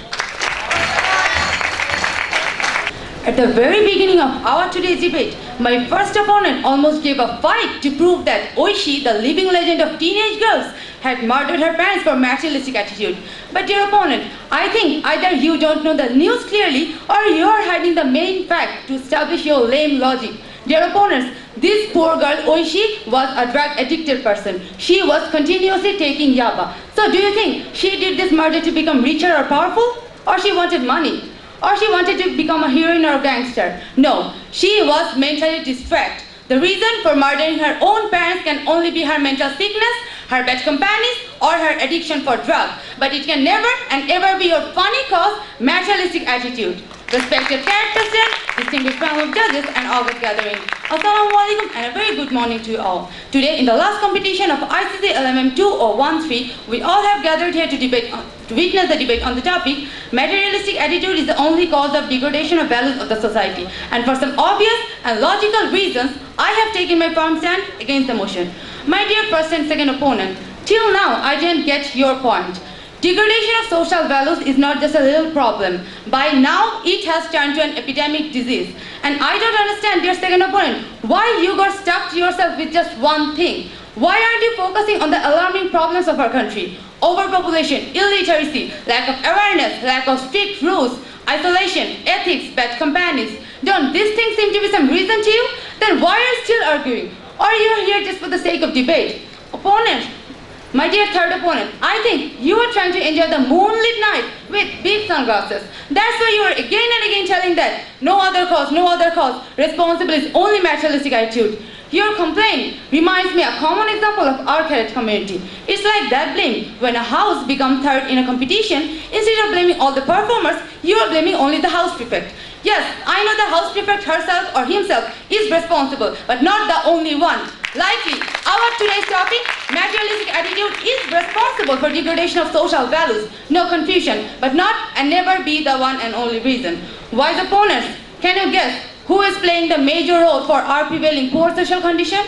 At the very beginning of our today's debate, my first opponent almost gave a fight to prove that Oishi, the living legend of teenage girls, had murdered her parents for materialistic attitude. But dear opponent, I think either you don't know the news clearly or you are hiding the main fact to establish your lame logic. Dear opponents, this poor girl Oishi was a drug addicted person. She was continuously taking yaba. So do you think she did this murder to become richer or powerful? Or she wanted money? Or she wanted to become a heroine or a gangster? No, she was mentally distraught. The reason for murdering her own parents can only be her mental sickness, her bad companions, or her addiction for drugs. But it can never and ever be your funny cause, materialistic attitude. Respected characters there, distinguished panel of judges and August gathering. Assalamu alaikum and a very good morning to you all. Today in the last competition of ICCLMM 2013, we all have gathered here to witness the debate on the topic, materialistic attitude is the only cause of degradation of values of the society. And for some obvious and logical reasons, I have taken my firm stand against the motion. My dear first and second opponent, till now I didn't get your point. Degradation of social values is not just a little problem. By now, it has turned to an epidemic disease. And I don't understand, dear second opponent, why you got stuck to yourself with just one thing. Why aren't you focusing on the alarming problems of our country? Overpopulation, illiteracy, lack of awareness, lack of strict rules, isolation, ethics, bad companions. Don't these things seem to be some reason to you? Then why are you still arguing? Or you are here just for the sake of debate? Opponent, my dear third opponent, I think you are trying to enjoy the moonlit night with big sunglasses. That's why you are again and again telling that no other cause, responsible is only materialistic attitude. Your complaint reminds me a common example of our cadet community. It's like that blame. When a house becomes third in a competition, instead of blaming all the performers, you are blaming only the house prefect. Yes, I know the house prefect herself or himself is responsible, but not the only one. Likely, our today's topic, materialistic attitude, is responsible for degradation of social values. No confusion, but not and never be the one and only reason. Wise opponents, can you guess who is playing the major role for our prevailing poor social condition?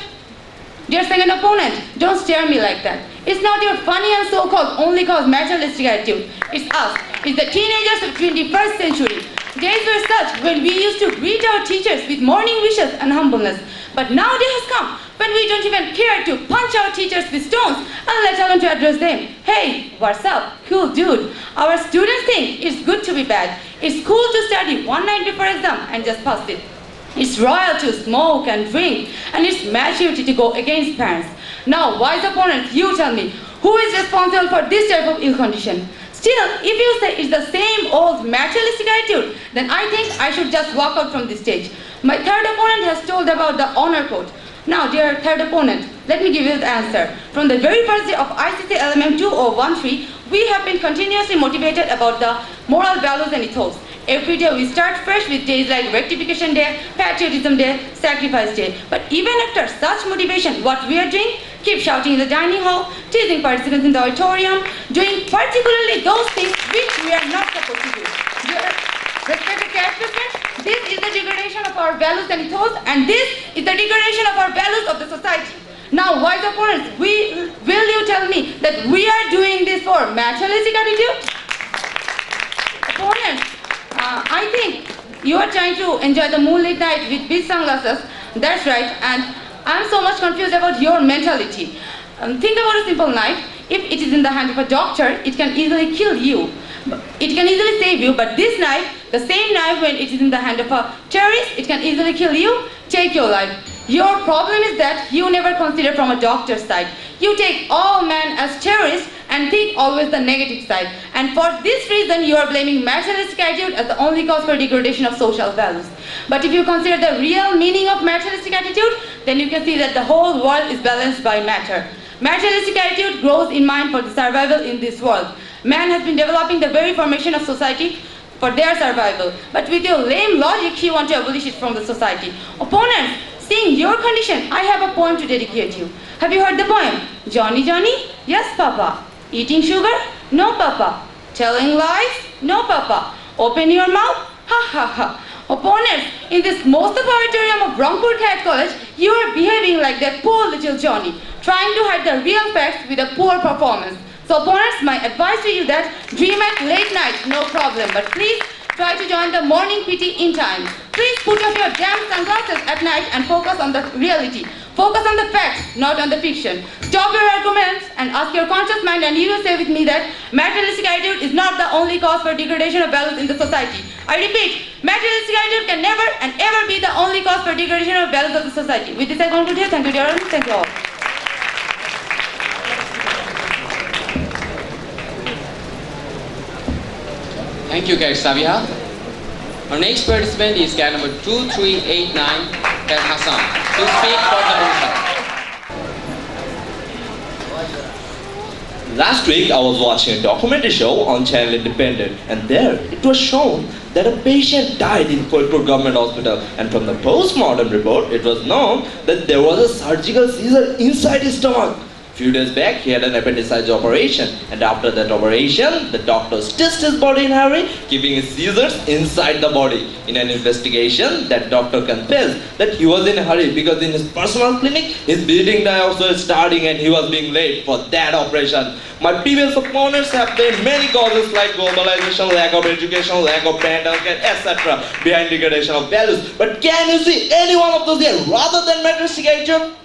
Dear second opponent, don't stare me like that. It's not your funny and so-called only cause materialistic attitude. It's us. It's the teenagers of 21st century. Days were such when we used to greet our teachers with morning wishes and humbleness. But now day has come when we don't even care to punch our teachers with stones and let alone to address them. Hey, what's up? Cool dude. Our students think it's good to be bad. It's cool to study one night before exam and just pass it. It's royal to smoke and drink, and it's maturity to go against parents. Now, wise opponents, you tell me, who is responsible for this type of ill condition? Still, if you say it's the same old materialistic attitude, then I think I should just walk out from this stage. My third opponent has told about the honor code. Now, dear third opponent, let me give you the answer. From the very first day of ICCLMM 2013, we have been continuously motivated about the moral values and ethos. Every day we start fresh with days like Rectification Day, Patriotism Day, Sacrifice Day. But even after such motivation, what we are doing? Keep shouting in the dining hall, teasing participants in the auditorium, doing particularly those things which we are not supposed to do. Dear respected characters, this is the degradation of our values and ethos, and this is the degradation of our values of the society. Now, wise opponents, will you tell me that we are doing this for materialistic attitude? Opponents, I think you are trying to enjoy the moonlit night with big sunglasses. That's right, and I'm so much confused about your mentality. Think about a simple knife. If it is in the hand of a doctor, it can easily kill you. It can easily save you, but this knife, the same knife, when it is in the hand of a terrorist, it can easily kill you, take your life. Your problem is that you never consider from a doctor's side. You take all men as terrorists and think always the negative side. And for this reason, you are blaming materialistic attitude as the only cause for degradation of social values. But if you consider the real meaning of materialistic attitude, then you can see that the whole world is balanced by matter. Materialistic attitude grows in mind for the survival in this world. Man has been developing the very formation of society for their survival. But with your lame logic, you want to abolish it from the society. Opponents, seeing your condition, I have a poem to dedicate you. Have you heard the poem? Johnny, Johnny? Yes, Papa. Eating sugar? No, Papa. Telling lies? No, Papa. Open your mouth? Ha, ha, ha. Opponents, in this most auditorium of Rangpur Cadet College, you are behaving like that poor little Johnny, trying to hide the real facts with a poor performance. So opponents, my advice to you that dream at late night, no problem, but please try to join the morning PT in time. Please put off your damn sunglasses at night and focus on the reality. Focus on the facts, not on the fiction. Stop your arguments and ask your conscious mind, and you will say with me that materialistic attitude is not the only cause for degradation of values in the society. I repeat, materialistic attitude can never and ever be the only cause for degradation of values of the society. With this I conclude here. Thank you, dear audience. Thank you all. Thank you, Cadet Sabiha. Our next participant is cadet number 2389, Cadet Hassan, to speak for the motion. Last week I was watching a documentary show on Channel Independent, and there it was shown that a patient died in Koilpur Government Hospital, and from the post-mortem report it was known that there was a surgical seizure inside his stomach. Few days back, he had an appendicitis operation, and after that operation, the doctors test his body in a hurry, keeping his seizures inside the body. In an investigation, that doctor confessed that he was in a hurry because in his personal clinic, his bleeding diet was starting and he was being late for that operation. My previous opponents have blamed many causes like globalization, lack of education, lack of parental care, etc. behind degradation of values. But can you see any one of those here rather than materialistic attitude?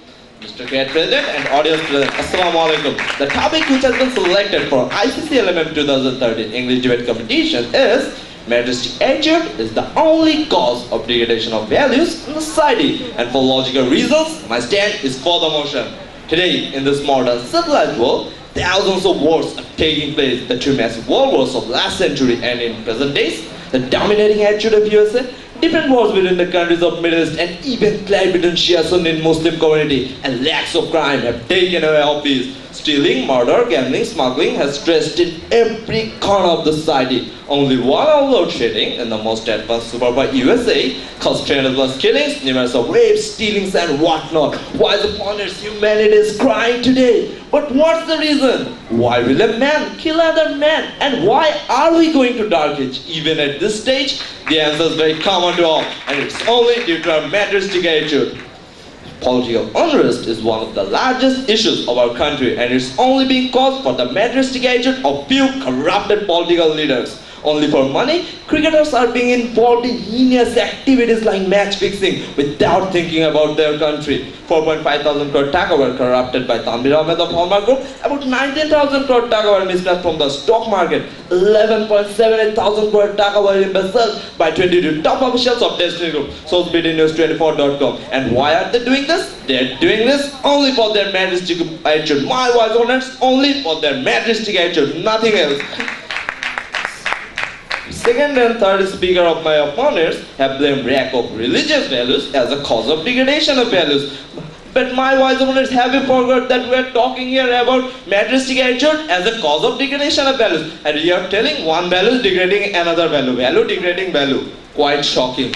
Mr. Cadet President and audience present, Assalamu alaikum. The topic which has been selected for ICCLMM 2013 English debate competition is materialistic attitude is the only cause of degradation of values in the society, and for logical reasons, my stand is for the motion. Today, in this modern civilized world, thousands of wars are taking place. The two massive world wars of last century and in present days, the dominating attitude of USA, different wars within the countries of Middle East, and even clash between Shia Sunni and Muslim community, and lacks of crime have taken away of peace. Stealing, murder, gambling, smuggling has stressed in every corner of the society. Only one of load shedding in the most advanced superpower USA caused tremendous killings, numerous of rapes, stealings and whatnot. Why the opponents humanity is crying today? But what's the reason? Why will a man kill another man? And why are we going to dark age? Even at this stage, the answer is very common to all, and it's only due to our materialistic attitude. Political unrest is one of the largest issues of our country, and it's only being caused for the materialistic attitude of few corrupted political leaders. Only for money, cricketers are being involved in heinous activities like match fixing without thinking about their country. 4.5 thousand crore taka were corrupted by Tanvir Ahmed of Hallmark Group. About 19,000 crore taka were misplaced from the stock market. 11.78 thousand crore taka were embezzled by 22 top officials of Destiny Group. So BDNews24.com. And why are they doing this? They're doing this only for their materialistic attitude. My wise owners, only for their materialistic attitude, nothing else. Second and third speaker of my opponents have blamed lack of religious values as a cause of degradation of values. But my wise opponents, have you forgot that we are talking here about materialistic attitude as a cause of degradation of values, and we are telling one value is degrading another value, value degrading value. Quite shocking.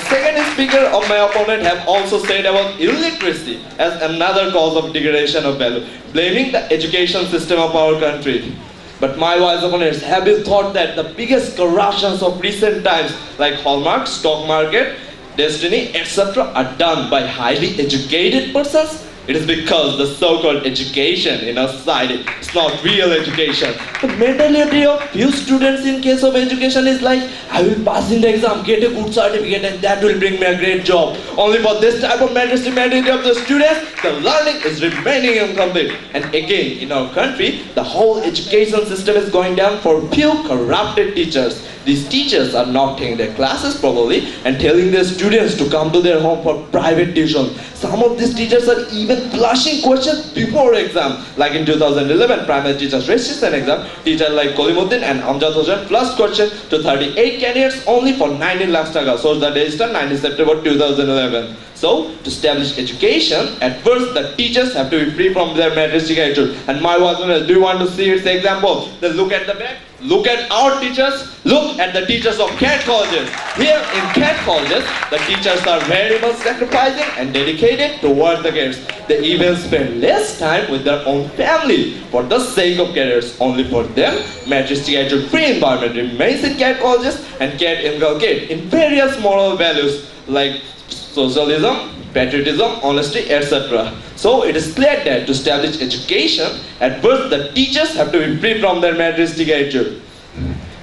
Second speaker of my opponent have also said about illiteracy as another cause of degradation of value, blaming the education system of our country. But my wise opponents, have you thought that the biggest corruptions of recent times like Hallmark, stock market, Destiny, etc. are done by highly educated persons? It is because the so-called education in our society is not real education. The mentality of few students in case of education is like, I will pass in the exam, get a good certificate, and that will bring me a great job. Only for this type of mentality of the students, the learning is remaining incomplete. And again, in our country, the whole education system is going down for few corrupted teachers. These teachers are not taking their classes properly and telling their students to come to their home for private tuition. Some of these teachers are even flushing questions before exam. Like in 2011, primary teachers registration exam, teachers like Kolimuddin and Amjad Hossain flushed questions to 38 candidates only for 19 lakhs taka. So the register 19 September 2011. So, to establish education, at first the teachers have to be free from their materialistic attitude. And my wife, do you want to see its example? Then look at the back. Look at our teachers. Look at the teachers of Cadet colleges. Here in Cadet colleges, the teachers are very much sacrificing and dedicated towards the cadets. They even spend less time with their own family for the sake of cadets. Only for them, materialistic attitude-free environment remains in Cadet colleges, and Cadet inculcate in various moral values like socialism, patriotism, honesty, etc. So it is clear that to establish education, at first the teachers have to be free from their materialistic attitude.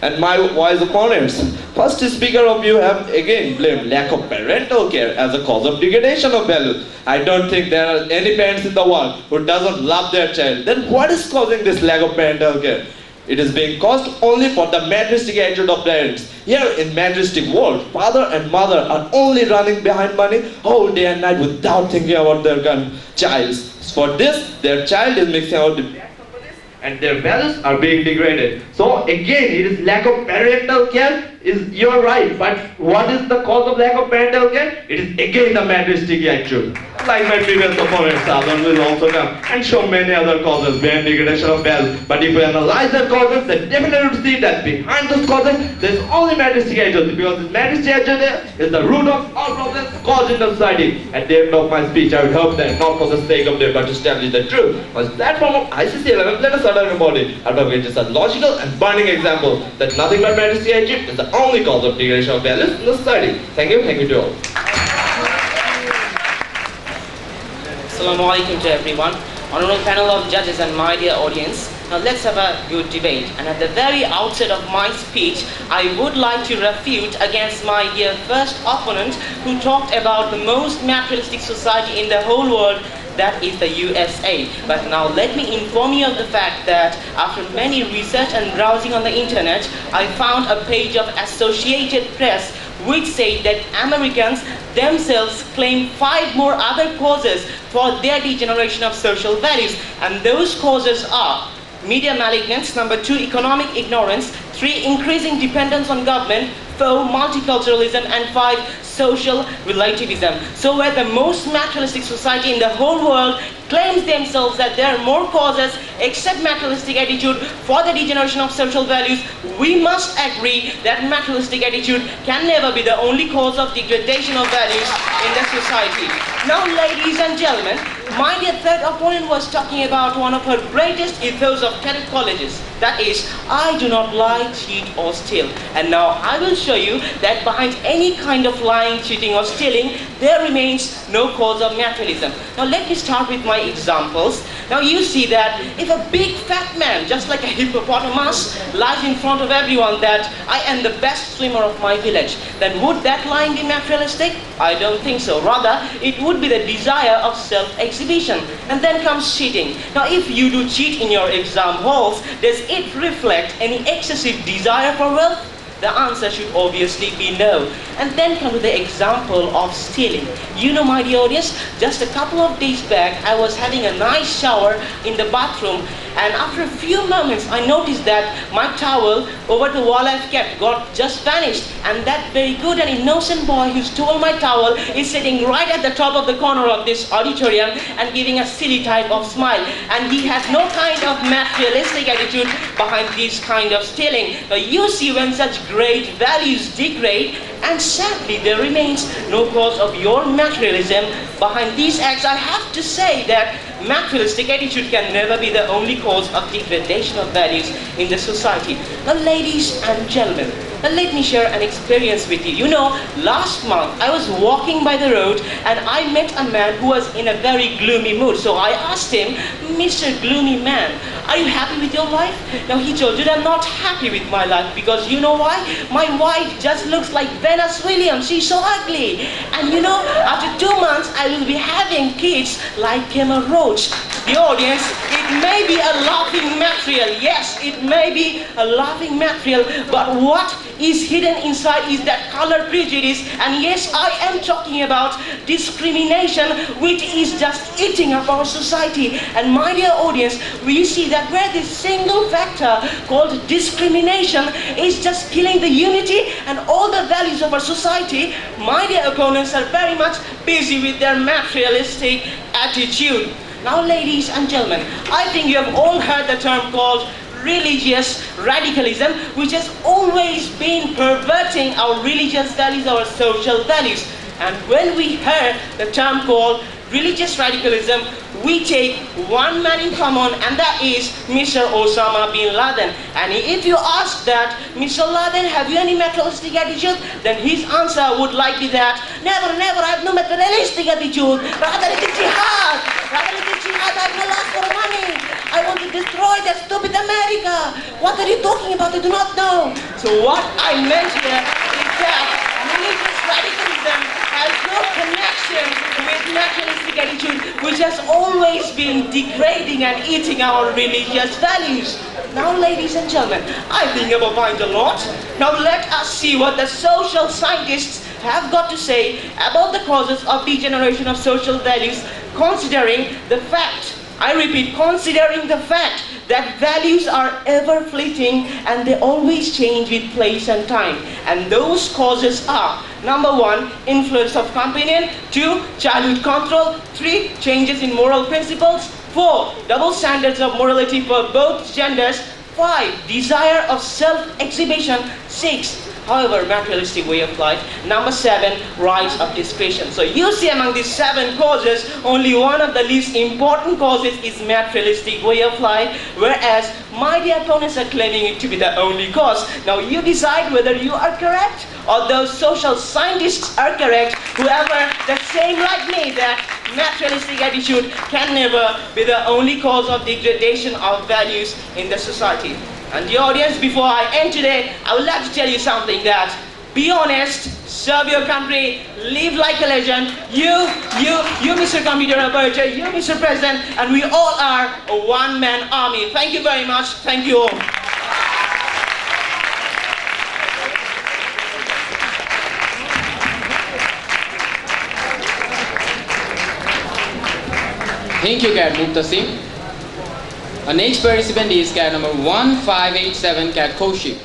and my wise opponents. First speaker of you have again blamed lack of parental care as a cause of degradation of value. I don't think there are any parents in the world who doesn't love their child. Then what is causing this lack of parental care? It is being caused only for the materialistic attitude of parents. Here in materialistic world, father and mother are only running behind money whole day and night without thinking about their child. For this, their child is mixing out the bad companies and their values are being degraded. So again, it is lack of parental care. You're right, but what is the cause of lack of parental care? It is again the materialistic attitude. Like my previous opponents, others will also come and show many other causes behind degradation of value. But if we analyze the causes, then definitely would see that behind those causes, there is only materialistic attitude, because this materialistic attitude is the root of all problems caused in the society. At the end of my speech, I would hope that not for the sake of it, but to establish the truth. On the platform of ICCLMM, let us utter about it. Advocate is a logical and burning example that nothing but materialistic attitude is the only cause of degradation of values in the society. Thank you to all. Assalamu alaikum to everyone, honorable panel of judges and my dear audience. Now let's have a good debate. And at the very outset of my speech, I would like to refute against my dear first opponent who talked about the most materialistic society in the whole world, that is the USA. But now let me inform you of the fact that after many research and browsing on the internet, I found a page of Associated Press which said that Americans themselves claim 5 more other causes for their degeneration of social values, and those causes are media malignance, number 2, economic ignorance, 3, increasing dependence on government, 4, multiculturalism, and 5, social relativism. So where the most materialistic society in the whole world claims themselves that there are more causes except materialistic attitude for the degeneration of social values, we must agree that materialistic attitude can never be the only cause of degradation of values in the society. Now, ladies and gentlemen, my dear third opponent was talking about one of her greatest ethos of Cadet colleges. That is, I do not lie, cheat, or steal. And now I will show you that behind any kind of lying, cheating, or stealing, there remains no cause of materialism. Now let me start with my examples. Now you see that if a big fat man, just like a hippopotamus, lies in front of everyone that I am the best swimmer of my village, then would that lying be materialistic? I don't think so. Rather, it would be the desire of self-exhibition. And then comes cheating. Now if you do cheat in your exam halls, does it reflect any excessive desire for wealth? The answer should obviously be no. And then come to the example of stealing. You know, my dear audience, just a couple of days back, I was having a nice shower in the bathroom, and after a few moments, I noticed that my towel over the wall I've kept got just vanished. And that very good and innocent boy who stole my towel is sitting right at the top of the corner of this auditorium and giving a silly type of smile. And he has no kind of materialistic attitude behind this kind of stealing. Now you see, when such great values degrade, and sadly there remains no cause of your materialism behind these acts, I have to say that materialistic attitude can never be the only cause of degradation of values in the society. Now, ladies and gentlemen, let me share an experience with you. You know, last month I was walking by the road and I met a man who was in a very gloomy mood. So I asked him, Mr. Gloomy Man, are you happy with your life? Now he told you that I'm not happy with my life because you know why? My wife just looks like Venus Williams. She's so ugly. And you know, after 2 months I will be having kids like Emma Roach. The audience, it may be a laughing material. Yes, it may be a laughing material, but what is hidden inside is that color prejudice. And yes, I am talking about discrimination, which is just eating up our society. And my dear audience, we see that where this single factor called discrimination is just killing the unity and all the values of our society, my dear opponents are very much busy with their materialistic attitude. Now, ladies and gentlemen, I think you have all heard the term called religious radicalism, which has always been perverting our religious values, our social values. And when we heard the term called religious radicalism, we take one man in common, and that is Mr. Osama bin Laden. And if you ask that, Mr. Laden, have you any materialistic attitude? Then his answer would likely that, never, I have no materialistic attitude. Rather it is jihad. I have no love for money. I want to destroy that stupid America. What are you talking about? I do not know. So what I meant here is that religious radicalism has no connection with materialistic attitude, which has always been degrading and eating our religious values. Now, ladies and gentlemen, I think I've opined a lot. Now let us see what the social scientists have got to say about the causes of degeneration of social values, considering the fact, I repeat, considering the fact that values are ever fleeting and they always change with place and time. And those causes are: number 1, influence of companion; 2, childhood control; 3, changes in moral principles; 4, double standards of morality for both genders; 5, desire of self-exhibition; 6, however, materialistic way of life; number 7, rise of dissipation. So you see, among these 7 causes, only one of the least important causes is materialistic way of life, whereas my dear opponents are claiming it to be the only cause. Now you decide whether you are correct or those social scientists are correct, whoever that's saying like me that materialistic attitude can never be the only cause of degradation of values in the society. And the audience, before I end today, I would like to tell you something: that be honest, serve your country, live like a legend. You, Mr. Computer Operator, you, Mr. President, and we all are a one-man army. Thank you very much. Thank you all. Thank you, Cadet Muktasim. Our next participant is Cadet number 1587, Cadet Kaushik.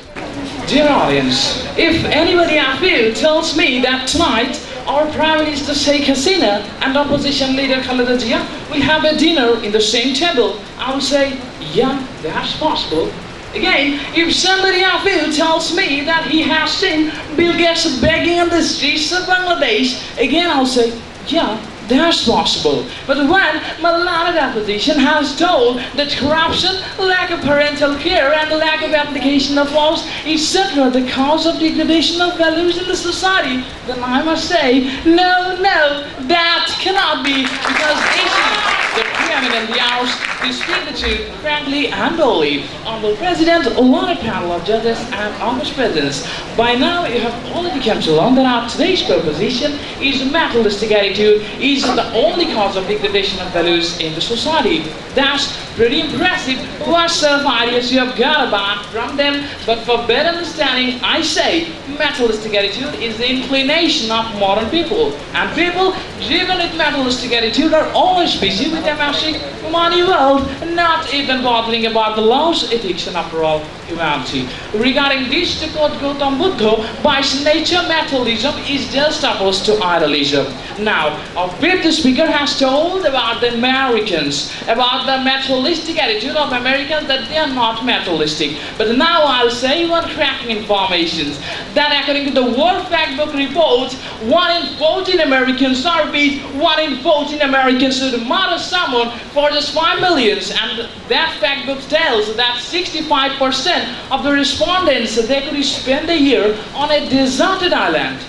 Dear audience, if anybody up here tells me that tonight our Prime Minister Sheikh Hasina and Opposition Leader Khaleda Zia will have a dinner in the same table, I will say, yeah, that's possible. Again, if somebody up here tells me that he has seen Bill Gates begging on the streets of Bangladesh, again I'll say, yeah, that's possible. But when Malala opposition has told that corruption, lack of parental care and lack of application of laws, etc. the cause of degradation of values in the society, then I must say, no, that cannot be, because issues the preeminent the hours to speak the truth frankly and boldly. Honorable President, honored panel of judges and August Presidents, by now you have already come to learn that our today's proposition is materialistic attitude is the only cause of degradation of values in the society. That's pretty impressive what self-ideas you have got about from them, but for better understanding, I say materialistic attitude is the inclination of modern people, and people driven with materialistic attitude are always busy with amassing money, wealth, not even bothering about the laws, ethics, and after all, humanity. Regarding this, to quote Gautam Buddha, by nature materialism is just opposed to idealism. Now, our previous speaker has told about the Americans, about the materialistic attitude of Americans, that they are not materialistic. But now I'll say one cracking information, that according to the World Factbook report, 1 in 14 Americans, or be 1 in 14 Americans would murder someone for just 5 million, and that Factbook tells that 65% of the respondents, they could spend a year on a deserted island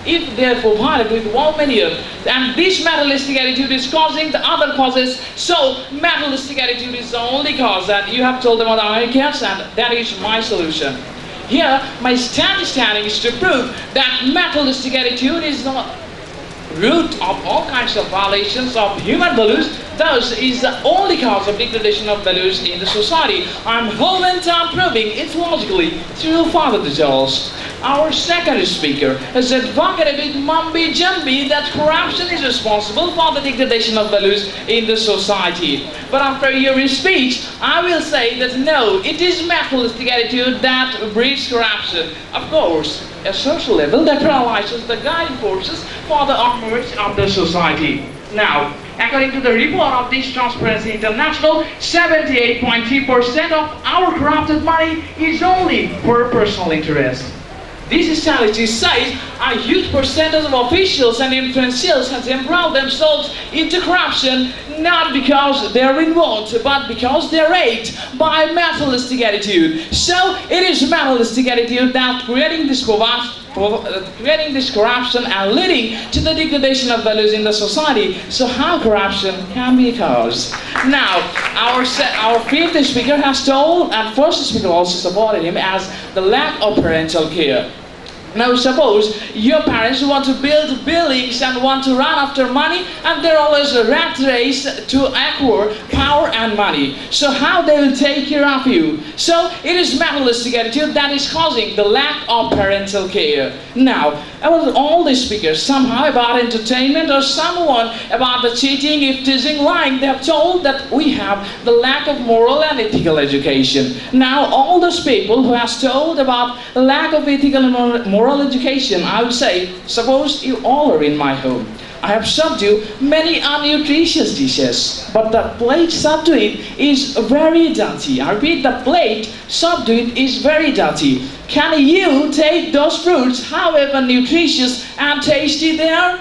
if they are provided with 1 million. And this materialistic attitude is causing the other causes. So materialistic attitude is the only cause that you have told about the Americans, and that is my solution. Here, my standing is to prove that materialistic attitude is the root of all kinds of violations of human values, thus is the only cause of degradation of values in the society. I'm hell-bent on proving it logically through further details. Our second speaker has advocated with mumby-jumby that corruption is responsible for the degradation of values in the society. But after hearing his speech, I will say that no, it is materialistic attitude that breeds corruption. Of course, a social level that paralyzes the guiding forces for the upwards of the society. Now, according to the report of this Transparency International, 78.3% of our corrupted money is only for personal interest. This statistic says a huge percentage of officials and influenciers have embroiled themselves into corruption, not because they're involved, but because they're raped by materialistic attitude. So it is materialistic attitude that creating this creating this corruption and leading to the degradation of values in the society. So how corruption can be caused? Now, our fifth speaker has told, and first speaker also supported him, as the lack of parental care. Now suppose your parents want to build buildings and want to run after money, and they're always a rat race to acquire power and money. So how they will take care of you? So it is materialistic attitude that is causing the lack of parental care. Now, about all these speakers, somehow about entertainment or someone about the cheating, if teasing, lying, they have told that we have the lack of moral and ethical education. Now all those people who has told about the lack of ethical and moral education, I would say, suppose you all are in my home. I have served you many unnutritious dishes, but the plate served to it is very dirty. I repeat, the plate served to it is very dirty. Can you take those fruits, however nutritious and tasty they are?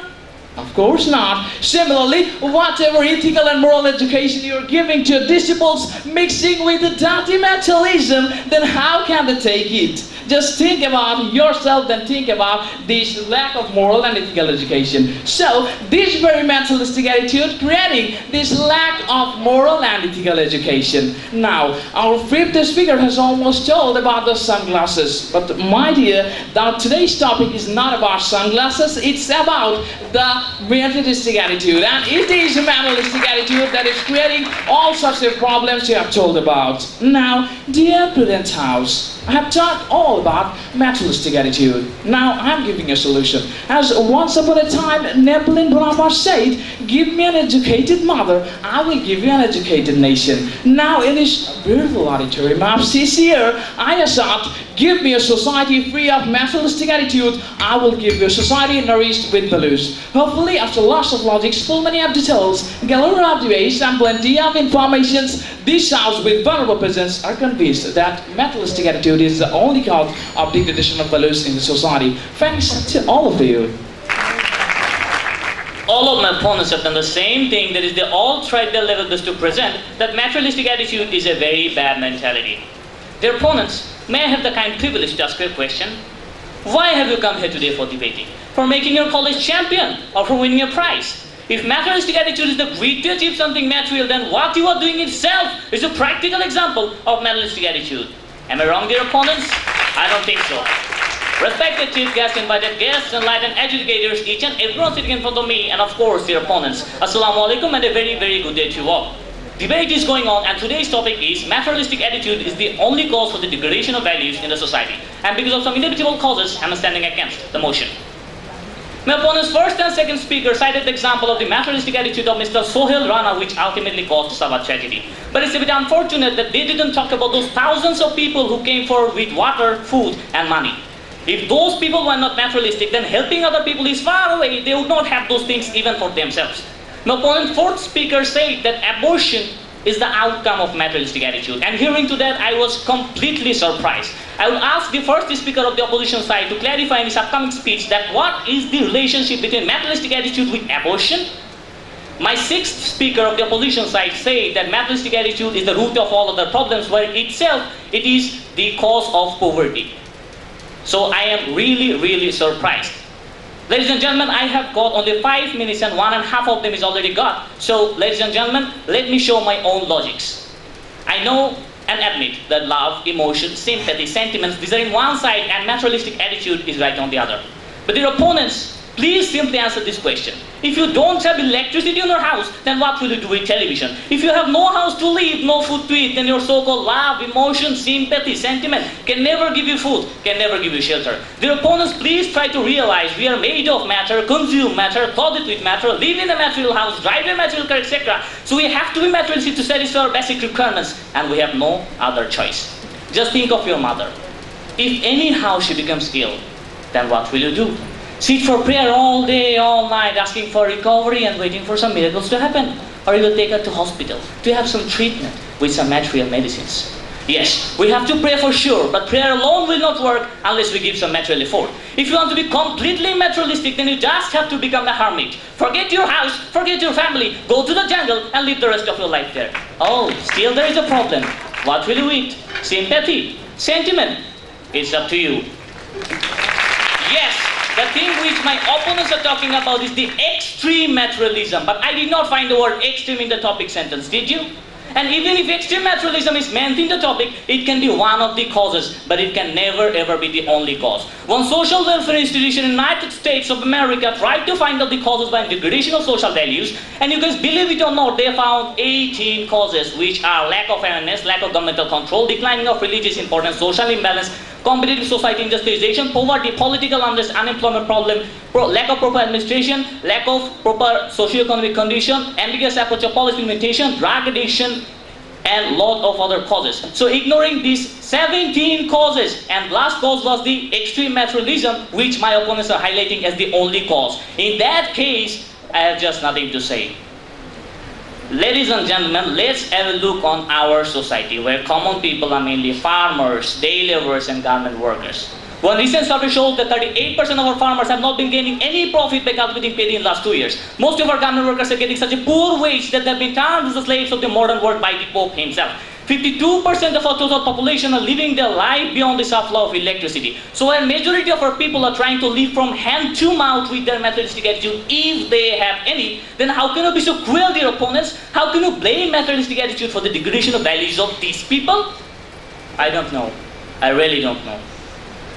Of course not. Similarly, whatever ethical and moral education you're giving to your disciples mixing with the dirty materialism, then how can they take it? Just think about yourself, then think about this lack of moral and ethical education. So, this very materialistic attitude creating this lack of moral and ethical education. Now, our fifth speaker has almost told about the sunglasses. But my dear, now today's topic is not about sunglasses, it's about the materialistic attitude. And it is a materialistic attitude that is creating all sorts of problems you have told about. Now, dear Prudence House, I have talked all about materialistic attitude. Now I'm giving a solution. As once upon a time Napoleon Bonaparte said, give me an educated mother, I will give you an educated nation. Now in this beautiful auditorium of CCR, I assert, give me a society free of materialistic attitude, I will give you a society nourished with values. Hopefully after lots of logics, full many of details, gallery of debates and plenty of informations, these house with vulnerable presence are convinced that materialistic attitude is the only cause of degradation of values in the society. Thanks to all of you. All of my opponents have done the same thing, that is they all tried their level best to present that materialistic attitude is a very bad mentality. Dear opponents, may I have the kind privilege to ask you a question? Why have you come here today for debating? For making your college champion or for winning a prize? If materialistic attitude is the greed to achieve something material, then what you are doing itself is a practical example of materialistic attitude. Am I wrong, dear opponents? I don't think so. Respected chief guests, invited guests, enlightened educators, each and everyone sitting in front of me, and of course, dear opponents, Assalamu alaikum and a very, very good day to you all. Debate is going on, and today's topic is materialistic attitude is the only cause for the degradation of values in the society. And because of some inevitable causes, I'm standing against the motion. My opponent's first and second speaker cited the example of the materialistic attitude of Mr. Sohail Rana, which ultimately caused Sabah tragedy. But it's a bit unfortunate that they didn't talk about those thousands of people who came forward with water, food, and money. If those people were not materialistic, then helping other people is far away. They would not have those things even for themselves. My opponent's fourth speaker said that abortion is the outcome of materialistic attitude. And hearing to that, I was completely surprised. I will ask the first speaker of the opposition side to clarify in his upcoming speech that what is the relationship between materialistic attitude with abortion? My sixth speaker of the opposition side said that materialistic attitude is the root of all other problems, where itself it is the cause of poverty. So I am really, really surprised. Ladies and gentlemen, I have got only 5 minutes and 1.5 of them is already got. So, ladies and gentlemen, let me show my own logics. I know and admit that love, emotion, sympathy, sentiments, these are in one side and materialistic attitude is right on the other. But dear opponents, please simply answer this question. If you don't have electricity in your house, then what will you do with television? If you have no house to live, no food to eat, then your so-called love, emotion, sympathy, sentiment can never give you food, can never give you shelter. Dear opponents, please try to realize we are made of matter, consume matter, clothed with matter, live in a material house, drive a material car, etc. So we have to be materialistic to satisfy our basic requirements, and we have no other choice. Just think of your mother. If anyhow she becomes ill, then what will you do? Sit for prayer all day, all night, asking for recovery and waiting for some miracles to happen. Or you will take her to hospital to have some treatment with some material medicines. Yes, we have to pray for sure, but prayer alone will not work unless we give some material effort. If you want to be completely materialistic, then you just have to become a hermit. Forget your house, forget your family, go to the jungle and live the rest of your life there. Oh, still there is a problem. What will you eat? Sympathy? Sentiment? It's up to you. Yes, the thing which my opponents are talking about is the extreme materialism. But I did not find the word extreme in the topic sentence, did you? And even if extreme materialism is meant in the topic, it can be one of the causes, but it can never ever be the only cause. One social welfare institution in the United States of America tried to find out the causes by degradation of social values, and you guys believe it or not, they found 18 causes, which are lack of awareness, lack of governmental control, declining of religious importance, social imbalance, competitive society industrialization, poverty, political unrest, unemployment problem, lack of proper administration, lack of proper socio-economic condition, ambiguous approach of policy implementation, drug addiction, and lot of other causes. So ignoring these 17 causes, and last cause was the extreme materialism, which my opponents are highlighting as the only cause. In that case, I have just nothing to say. Ladies and gentlemen, let's have a look on our society, where common people are mainly farmers, day laborers, and garment workers. One recent survey shows that 38% of our farmers have not been gaining any profit by cultivating paddy in the last 2 years. Most of our garment workers are getting such a poor wage that they have been turned as the slaves of the modern world by the Pope himself. 52% of our total population are living their life beyond the supply of electricity. So a majority of our people are trying to live from hand to mouth with their materialistic attitude, if they have any, then how can you be so cruel, dear opponents? How can you blame materialistic attitude for the degradation of values of these people? I don't know. I really don't know.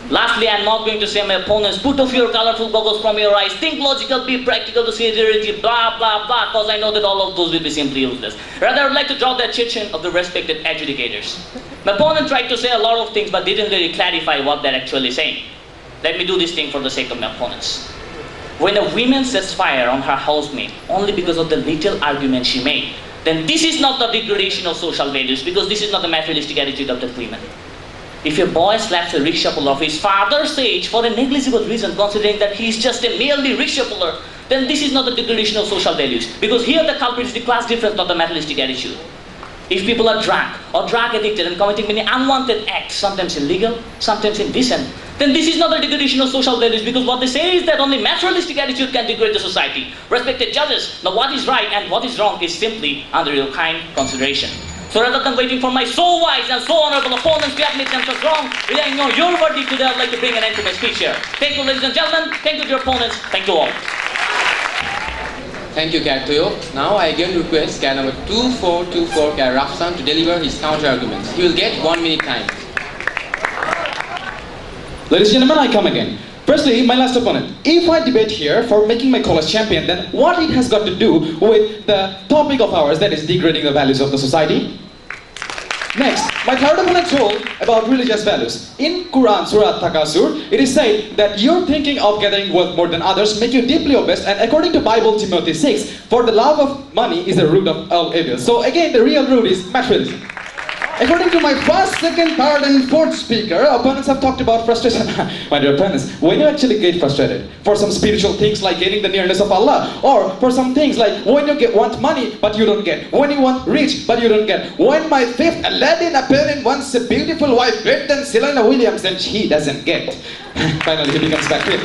Lastly, I'm not going to say my opponents, put off your colorful goggles from your eyes, think logical, be practical to see reality, blah, blah, blah, because I know that all of those will be simply useless. Rather, I would like to draw the attention of the respected adjudicators. My opponent tried to say a lot of things, but didn't really clarify what they're actually saying. Let me do this thing for the sake of my opponents. When a woman sets fire on her housemate only because of the little argument she made, then this is not the degradation of social values, because this is not the materialistic attitude of that woman. If a boy slaps a rickshaw puller of his father's age for a negligible reason, considering that he is just a merely rickshaw puller, then this is not the degradation of social values. Because here the culprit is the class difference, not the materialistic attitude. If people are drunk or drug addicted and committing many unwanted acts, sometimes illegal, sometimes indecent, then this is not the degradation of social values, because what they say is that only materialistic attitude can degrade the society. Respected judges, now what is right and what is wrong is simply under your kind consideration. So rather than waiting for my so wise and so honorable opponents to admit themselves wrong, relying on your verdict today, I would like to bring an end to my speech here. Thank you, ladies and gentlemen. Thank you to your opponents. Thank you all. Thank you, Kartuyo. Now I again request Cat number 2424, Kat Rafsan, to deliver his counter-arguments. He will get 1 minute time. Ladies and gentlemen, I come again. Firstly, my last opponent. If I debate here for making my college champion, then what it has got to do with the topic of ours, that is degrading the values of the society? Next, my third opponent told about religious values. In Quran, Surah Takasur, it is said that your thinking of gathering wealth more than others make you deeply obsessed, and according to Bible, Timothy 6, for the love of money is the root of all evil. So again, the real root is materialism. According to my first, second, third, and fourth speaker, opponents have talked about frustration. My dear opponents, when you actually get frustrated for some spiritual things like getting the nearness of Allah, or for some things like when you want money but you don't get, when you want rich but you don't get, when my fifth Aladdin apparent wants a beautiful wife better than Selena Williams and he doesn't get. Finally, he becomes back fit.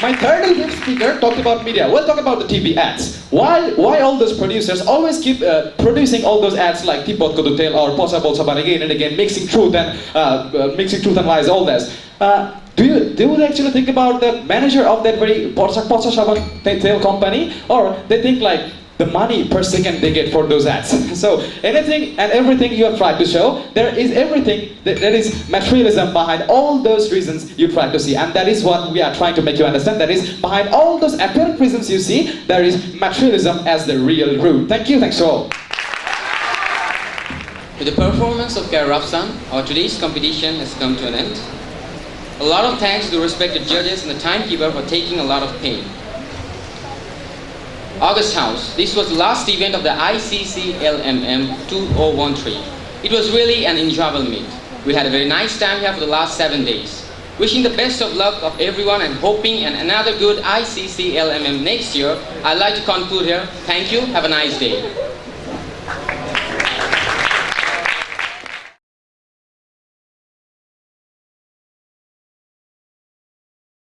My third and fifth speaker talked about media. We'll talk about the TV ads. Why all those producers always keep producing all those ads like Tipot Kodutel or Posa Bolsaban again and again, mixing truth and lies, all this. Do you actually think about the manager of that very Posa Saban Tail company, or they think like the money per second they get for those ads? So anything and everything you have tried to show, there is everything, there is materialism behind all those reasons you try to see, and that is what we are trying to make you understand. That is, behind all those apparent reasons you see, there is materialism as the real root. Thank you, thanks to all. With the performance of Kat Rafsan, our today's competition has come to an end. A lot of thanks to the respected judges and the timekeeper for taking a lot of pain. August House. This was the last event of the ICCLMM 2013. It was really an enjoyable meet. We had a very nice time here for the last 7 days. Wishing the best of luck of everyone and hoping another good ICCLMM next year. I'd like to conclude here. Thank you. Have a nice day.